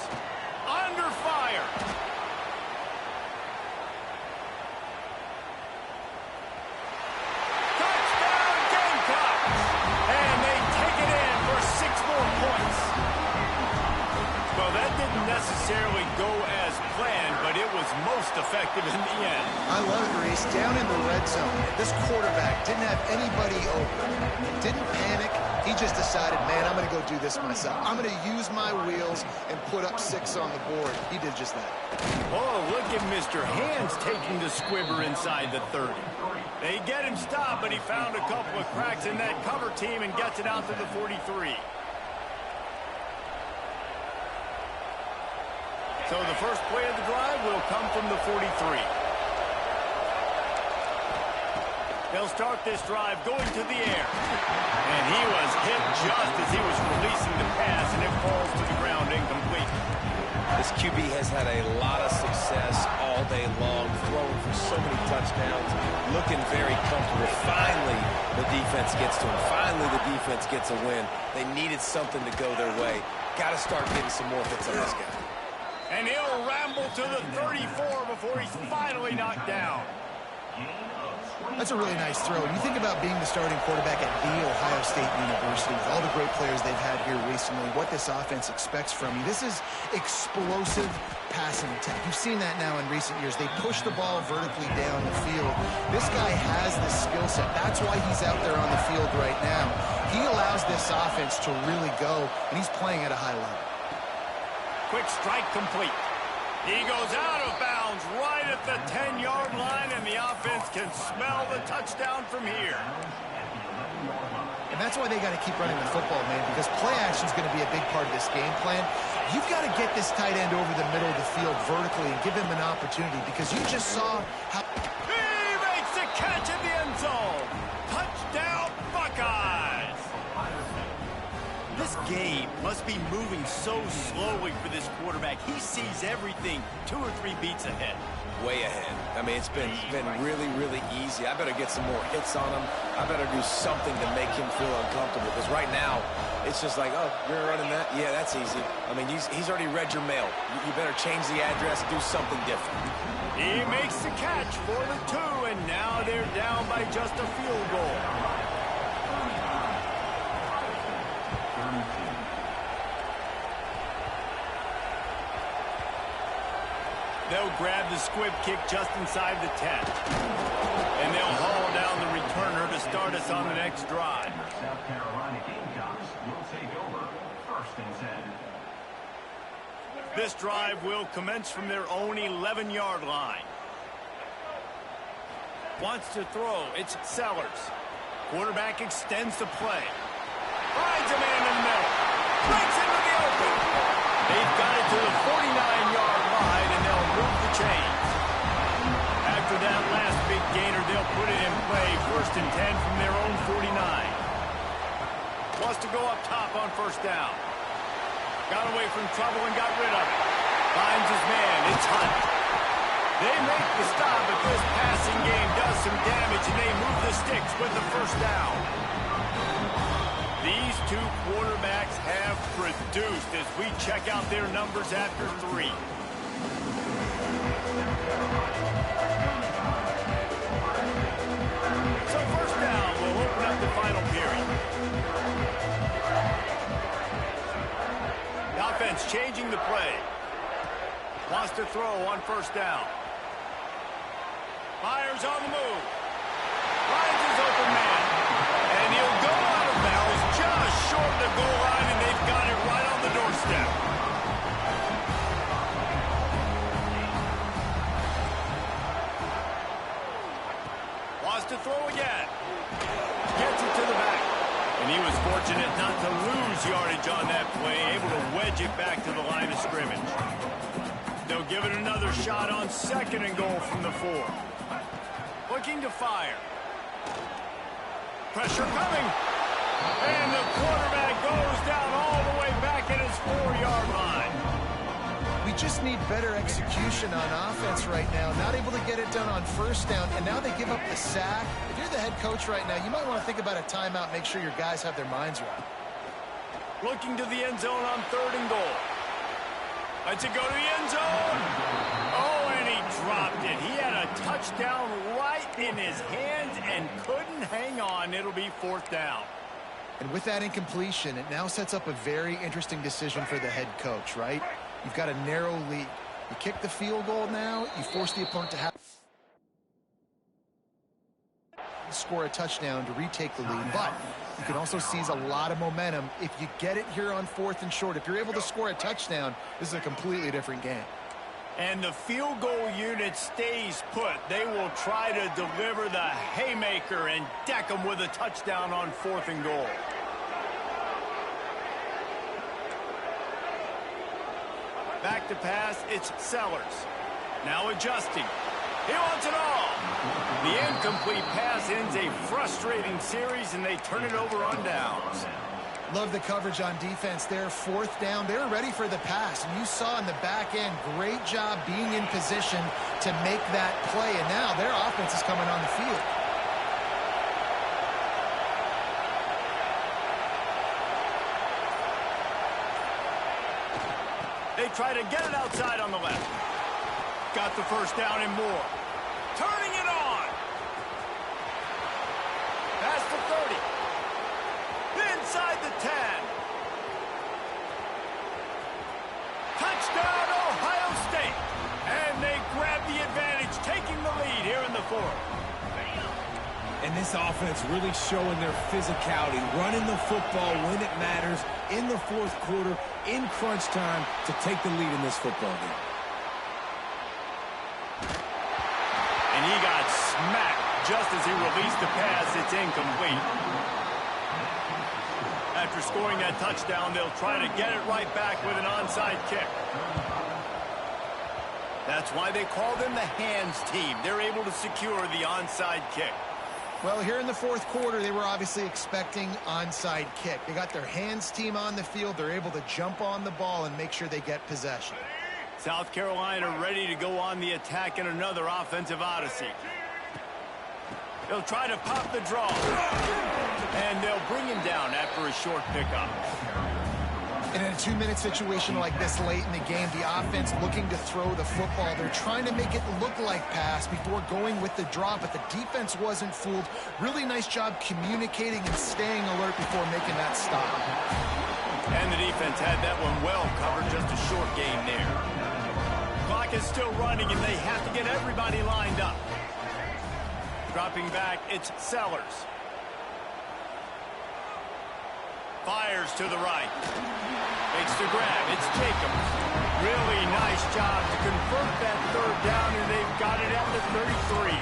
Under fire. Touchdown Gamecocks! And they take it in for 6 more points. Well, that didn't necessarily go as planned, but it was most effective in the end. I love it, Reese. Down in the red zone, this quarterback didn't have anybody open. Didn't panic. He just decided, man, I'm going to go do this myself. I'm going to use my wheels and put up 6 on the board. He did just that. Oh, look at Mr. Hands taking the squibber inside the 30. They get him stopped, but he found a couple of cracks in that cover team and gets it out to the 43. So the first play of the drive will come from the 43. They'll start this drive going to the air. And he was hit just as he was releasing the pass, and it falls to the ground incomplete. This QB has had a lot of success all day long, throwing for so many touchdowns, looking very comfortable. Finally, the defense gets to him. Finally, the defense gets a win. They needed something to go their way. Got to start getting some more hits on this guy. And he'll ramble to the 34 before he's finally knocked down. That's a really nice throw. And you think about being the starting quarterback at The Ohio State University with all the great players they've had here recently, what this offense expects from you. This is explosive passing attack. You've seen that now in recent years. They push the ball vertically down the field. This guy has the skill set. That's why he's out there on the field right now. He allows this offense to really go, and he's playing at a high level. Quick strike complete. He goes out of bounds right at the 10-yard line, and the offense can smell the touchdown from here. And that's why they got to keep running the football, man, because play action is going to be a big part of this game plan. You've got to get this tight end over the middle of the field vertically and give him an opportunity, because you just saw how... He makes the catch in the end zone. Touchdown, Buckeyes. This game must be moving so slowly for this quarterback. He sees everything 2 or 3 beats ahead. Way ahead. I mean, it's been really, really easy. I better get some more hits on him. I better do something to make him feel uncomfortable, because right now, it's just like, oh, you're running that? Yeah, that's easy. I mean, he's already read your mail. You better change the address, do something different. He makes the catch for the 2, and now they're down by just a field goal. They'll grab the squib kick just inside the 10. And they'll haul down the returner to start us on the next drive. South Carolina Gamecocks will take over 1st and 10. This drive will commence from their own 11-yard line. Wants to throw. It's Sellers. Quarterback extends the play. Finds a man in the middle. Breaks into the open. They've got it to the 49-yard line, and they'll move the chains. After that last big gainer, they'll put it in play. 1st and 10 from their own 49. Wants to go up top on 1st down. Got away from trouble and got rid of it. Finds his man. It's Hunt. They make the stop, but this passing game does some damage, and they move the sticks with the 1st down. These 2 quarterbacks have produced as we check out their numbers after 3. So 1st down will open up the final period. The offense changing the play. Wants to throw on 1st down. Fires on the move. Finds his open man. And he'll go out of bounds just short of the goal line, and they've got it right on the doorstep. Wants to throw again. Gets it to the back. And he was fortunate not to lose yardage on that play, able to wedge it back to the line of scrimmage. They'll give it another shot on 2nd and goal from the 4. Looking to fire. Pressure coming. And the quarterback goes down all the way back at his 4-yard line. We just need better execution on offense right now. Not able to get it done on 1st down, and now they give up the sack. If you're the head coach right now, you might want to think about a timeout, make sure your guys have their minds right. Looking to the end zone on 3rd and goal. Lets it go to the end zone. Oh, and he dropped it. He had a touchdown right in his hands and couldn't hang on. It'll be 4th down. And with that incompletion, it now sets up a very interesting decision for the head coach, right? You've got a narrow lead. You kick the field goal now, you force the opponent to have score a touchdown to retake the lead, but you can also seize a lot of momentum if you get it here on 4th and short. If you're able to score a touchdown, this is a completely different game. And the field goal unit stays put. They will try to deliver the haymaker and deck them with a touchdown on 4th and goal. Back to pass, it's Sellers. Now adjusting. He wants it all. The incomplete pass ends a frustrating series, and they turn it over on downs. Love the coverage on defense there. 4th down, they're ready for the pass. And you saw in the back end, great job being in position to make that play. And now their offense is coming on the field. They try to get it outside on the left. Got the 1st down and more. Turning it on. Past the 30. Inside the 10. Touchdown, Ohio State. And they grab the advantage, taking the lead here in the 4th. And this offense really showing their physicality, running the football when it matters in the 4th quarter, in crunch time, to take the lead in this football game. And he got smacked just as he released the pass. It's incomplete. After scoring that touchdown, they'll try to get it right back with an onside kick. That's why they call them the hands team. They're able to secure the onside kick. Well, here in the fourth quarter, they were obviously expecting onside kick. They got their hands team on the field. They're able to jump on the ball and make sure they get possession. South Carolina ready to go on the attack in another offensive odyssey. They'll try to pop the draw. And they'll bring him down after a short pickup. And in a 2-minute situation like this late in the game, the offense looking to throw the football. They're trying to make it look like pass before going with the draw, but the defense wasn't fooled. Really nice job communicating and staying alert before making that stop. And the defense had that one well covered, just a short gain there. Clock is still running, and they have to get everybody lined up. Dropping back, it's Sellers. Fires to the right. Makes the grab. It's Jacobs. Really nice job to convert that third down, and they've got it at the 33.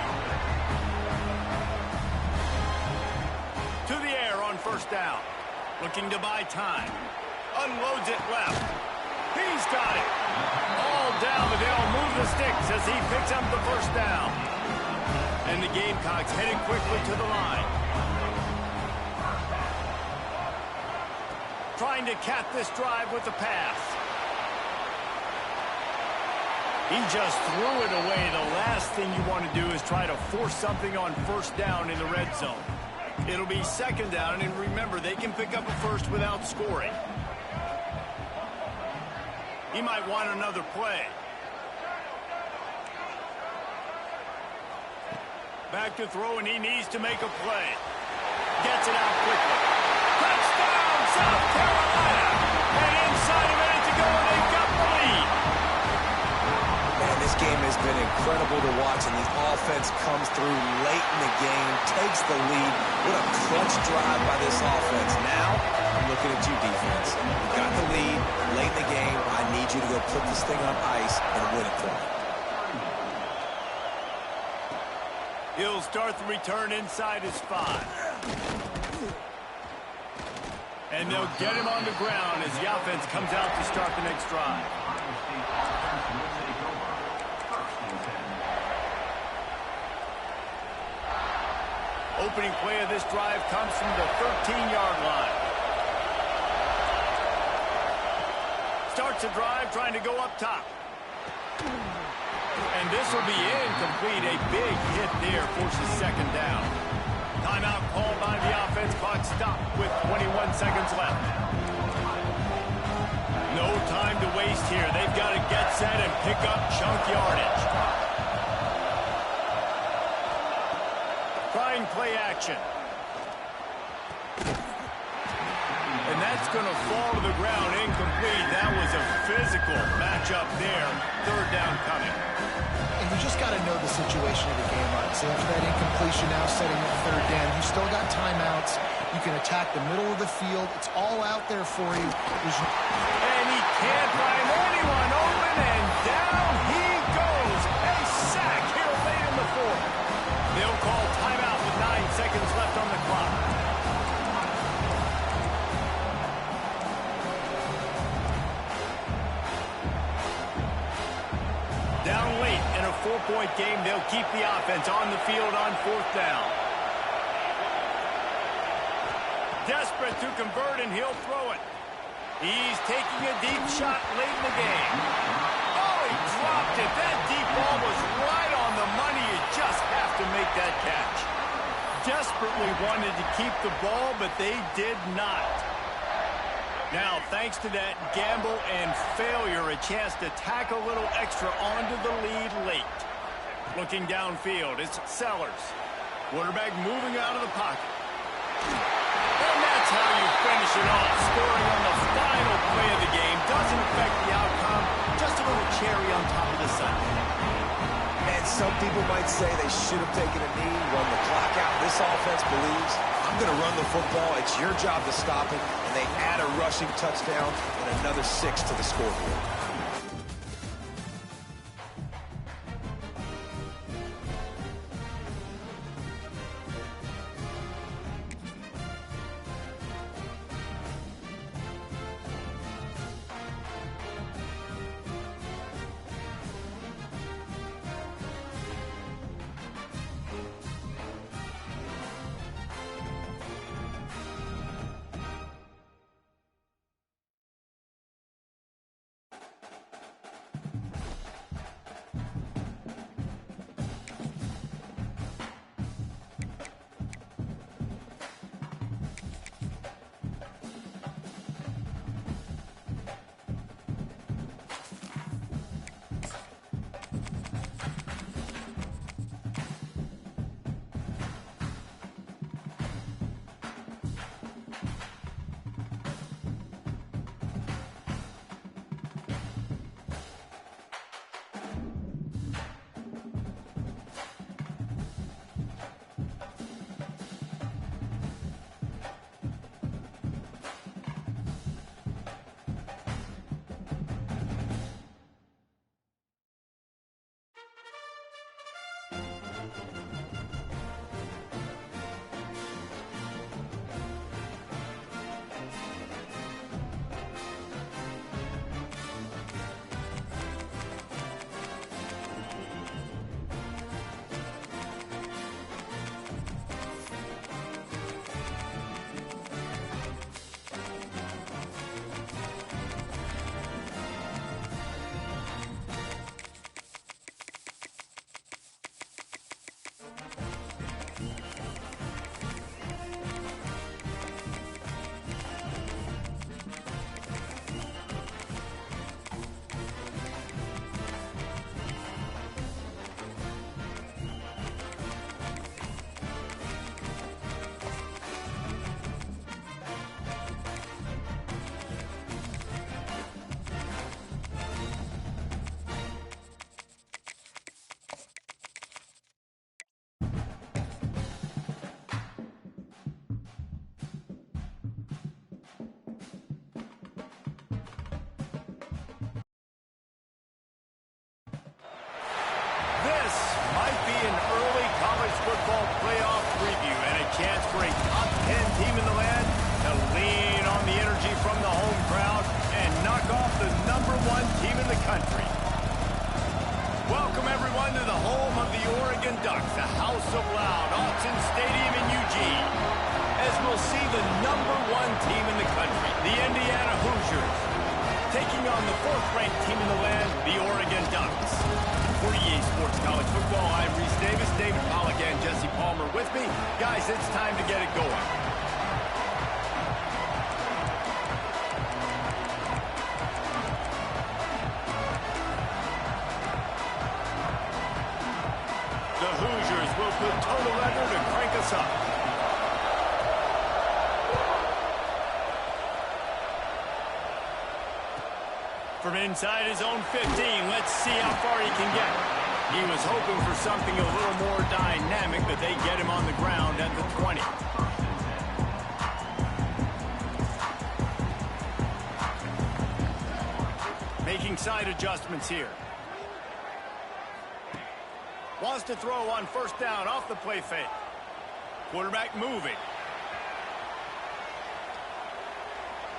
To the air on first down. Looking to buy time. Unloads it left. He's got it. All down, but they'll move the sticks as he picks up the first down. And the Gamecocks heading quickly to the line. Trying to cap this drive with the pass. He just threw it away. The last thing you want to do is try to force something on first down in the red zone. It'll be second down, and remember, they can pick up a first without scoring. He might want another play. Back to throw, and he needs to make a play. Gets it out quickly. Touchdown, South Carolina! And inside a minute to go, and they've got the lead. Man, this game has been incredible to watch, and the offense comes through late in the game, takes the lead. What a clutch drive by this offense. Now, I'm looking at you, defense. You got the lead late in the game. I need you to go put this thing on ice and win it for me. He'll start the return inside his 5. And they'll get him on the ground as the offense comes out to start the next drive. Opening play of this drive comes from the 13-yard line. Starts a drive trying to go up top. And this will be incomplete. A big hit there forces second down. Timeout called by the offense. Clock stopped with 21 seconds left. No time to waste here. They've got to get set and pick up chunk yardage. Trying play action. And that's going to fall to the ground incomplete. That was a physical matchup there. Third down coming. And you just got to know the situation of the game, right? So after that incompletion now setting up third down, you still got timeouts. You can attack the middle of the field. It's all out there for you. And he can't find anyone open, and down he goes. A sack here late in the fourth. They'll call timeout with 9 seconds left on the clock. Down late in a 4-point game, they'll keep the offense on the field on fourth down. Desperate to convert, and he'll throw it. He's taking a deep shot late in the game. Oh, he dropped it. That deep ball was right on the money. You just have to make that catch. Desperately wanted to keep the ball, but they did not. Now, thanks to that gamble and failure, a chance to tack a little extra onto the lead late. Looking downfield, it's Sellers. Quarterback moving out of the pocket. And that's how you finish it off. Scoring on the final play of the game doesn't affect the outcome. Just a little cherry on top of the sundae. And some people might say they should have taken a knee, run the clock out. This offense believes, I'm going to run the football. It's your job to stop it. And they add a rushing touchdown and another 6 to the scoreboard. country. Welcome, everyone, to the home of the Oregon Ducks, the House of Loud, Autzen Stadium in Eugene, as we'll see the #1 team in the country, the Indiana Hoosiers, taking on the 4th-ranked team in the land, the Oregon Ducks. For EA Sports College Football, I'm Reese Davis, David Pollack, and Jesse Palmer with me. Guys, it's time to get it going. The Hoosiers will put total effort to crank us up. From inside his own 15, let's see how far he can get. He was hoping for something a little more dynamic, but they get him on the ground at the 20. Making side adjustments here. Wants to throw on 1st down off the play fake. Quarterback moving.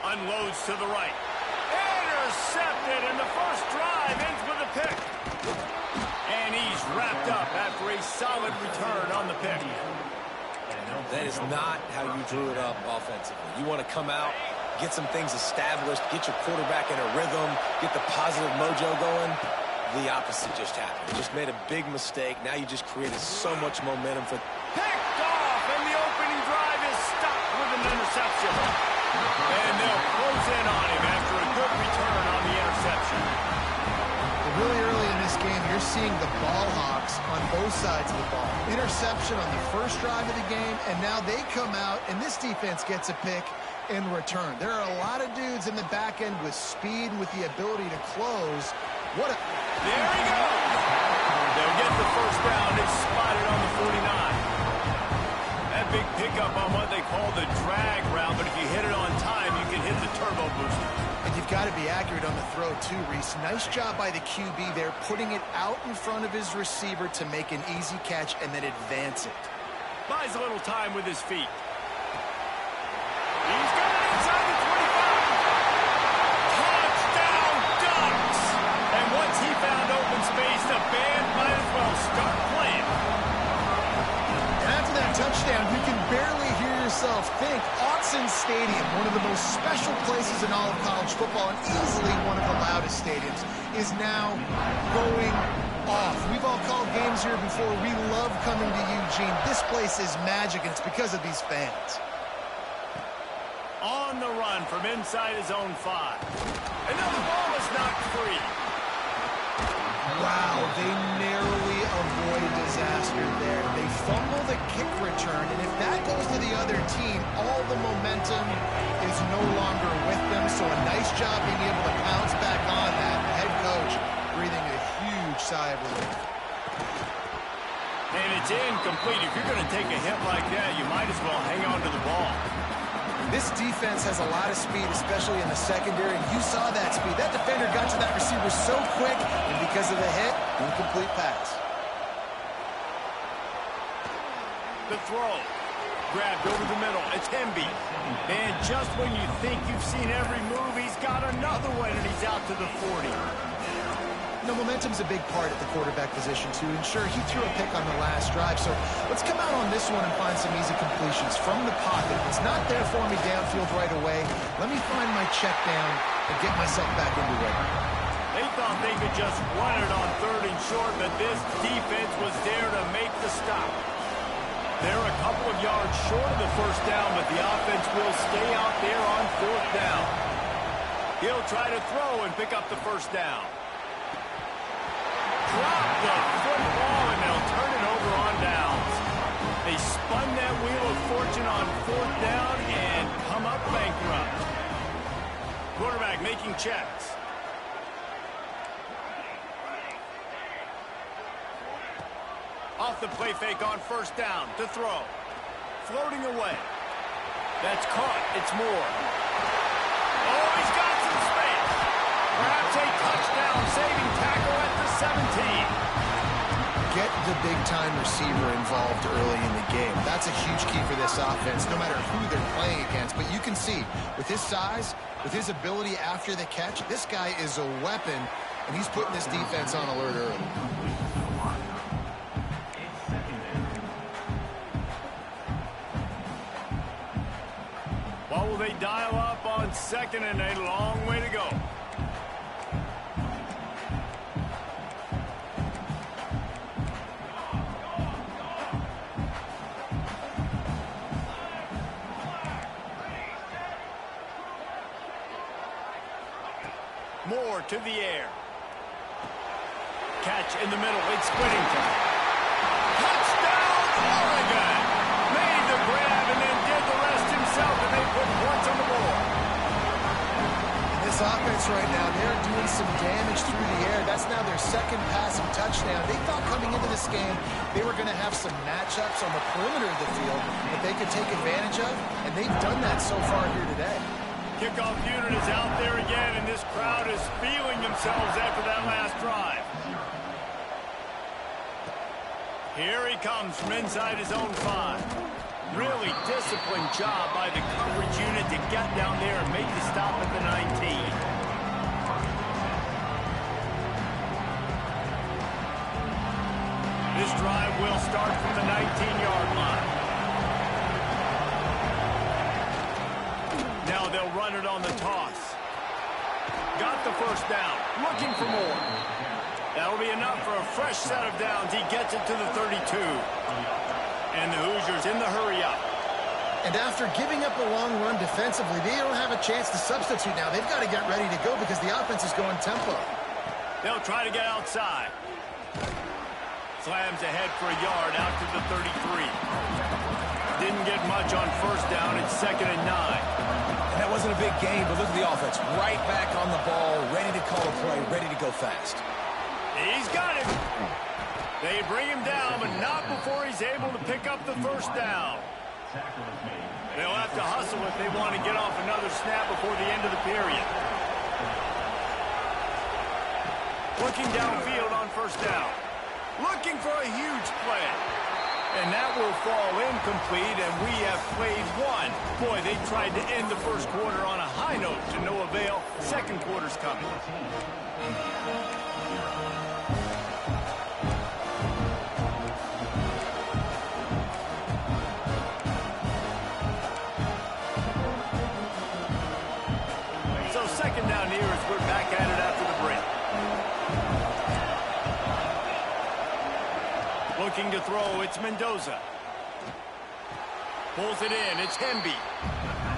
Unloads to the right. Intercepted, and the first drive ends with a pick. And he's wrapped up after a solid return on the pick. That is not how you drew it up offensively. You want to come out, get some things established, get your quarterback in a rhythm, get the positive mojo going. The opposite just happened. You just made a big mistake. Now you just created so much momentum for... Picked off, and the opening drive is stopped with an interception. And they'll close in on him after a good return on the interception. Really early in this game, you're seeing the ball hawks on both sides of the ball. Interception on the first drive of the game, and now they come out, and this defense gets a pick in return. There are a lot of dudes in the back end with speed and with the ability to close. What a... There he goes. They'll get the first down. It's spotted on the 49. That big pickup on what they call the drag route, but if you hit it on time, you can hit the turbo booster. And you've got to be accurate on the throw, too, Reese. Nice job by the QB there, putting it out in front of his receiver to make an easy catch and then advance it. Buys a little time with his feet. He's got it inside the 25. Touchdown, Ducks! And once he found open space, the band might as well start playing. After that touchdown, you can barely hear yourself think. Autzen Stadium, one of the most special places in all of college football and easily one of the loudest stadiums, is now going off. We've all called games here before. We love coming to Eugene. This place is magic, and it's because of these fans. On the run from inside his own 5. And now the ball is knocked free. Wow, they narrowly avoid disaster there. They fumble the kick return, and if that goes to the other team, all the momentum is no longer with them. So a nice job being able to pounce back on that. The head coach breathing a huge sigh of relief. And it's incomplete. If you're going to take a hit like that, you might as well hang on to the ball. This defense has a lot of speed, especially in the secondary. You saw that speed. That defender got to that receiver so quick, and because of the hit, incomplete pass. The throw. Grabbed over the middle. It's Hemby. And just when you think you've seen every move, he's got another one, and he's out to the 40. You know, momentum's a big part at the quarterback position, too. And sure, he threw a pick on the last drive. So let's come out on this one and find some easy completions from the pocket. If it's not there for me downfield right away, let me find my check down and get myself back into it. They thought they could just run it on 3rd and short, but this defense was there to make the stop. They're a couple of yards short of the first down, but the offense will stay out there on 4th down. He'll try to throw and pick up the first down. Drop the football, and they'll turn it over on downs. They spun that wheel of fortune on 4th down and come up bankrupt. Quarterback making checks. Off the play fake on 1st down to throw. Floating away. That's caught. It's Moore. Oh, he's got some space. Perhaps a touchdown saving tackle at the 17. Get the big-time receiver involved early in the game. That's a huge key for this offense, no matter who they're playing against. But you can see, with his size, with his ability after the catch, this guy is a weapon and he's putting this defense on alert early. What will they dial up on 2nd and a long way to go? Moore to the air. Catch in the middle. It's Whittington. Touchdown, Oregon! Made the grab and then did the rest himself, and they put points on the board. This offense right now, they're doing some damage through the air. That's now their 2nd passing touchdown. They thought coming into this game they were going to have some matchups on the perimeter of the field that they could take advantage of, and they've done that so far here today. Kickoff unit is out there again, and this crowd is feeling themselves after that last drive. Here he comes from inside his own 5. Really disciplined job by the coverage unit to get down there and make the stop at the 19. This drive will start from the 19-yard line. Now they'll run it on the toss. Got the first down. Looking for more. That'll be enough for a fresh set of downs. He gets it to the 32. And the Hoosiers in the hurry-up. And after giving up a long run defensively, they don't have a chance to substitute now. They've got to get ready to go because the offense is going tempo. They'll try to get outside. Slams ahead for a yard out to the 33. Didn't get much on first down. It's 2nd and 9. And that wasn't a big game, but look at the offense. Right back on the ball, ready to call a play, ready to go fast. He's got it. They bring him down, but not before he's able to pick up the first down. They'll have to hustle if they want to get off another snap before the end of the period. Looking downfield on first down. Looking for a huge play. And that will fall incomplete, and we have played one. Boy, they tried to end the first quarter on a high note to no avail. Second quarter's coming. So 2nd down here as we're back at it after the break. Looking to throw, it's Mendoza. Pulls it in, it's Hemby.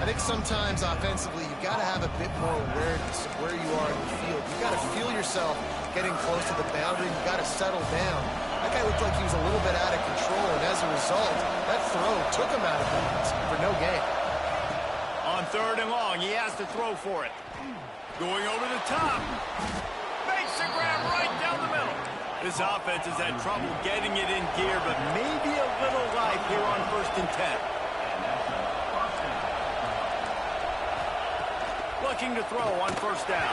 I think sometimes offensively you've got to have a bit more awareness of where you are in the field. You've got to feel yourself getting close to the boundary. You've got to settle down. That guy looked like he was a little bit out of control, and as a result, that throw took him out of bounds for no gain. On 3rd and long, he has to throw for it. Going over the top. Makes the grab right down the middle. This offense has had trouble getting it in gear, but maybe a little life here on 1st and 10. Looking to throw on first down.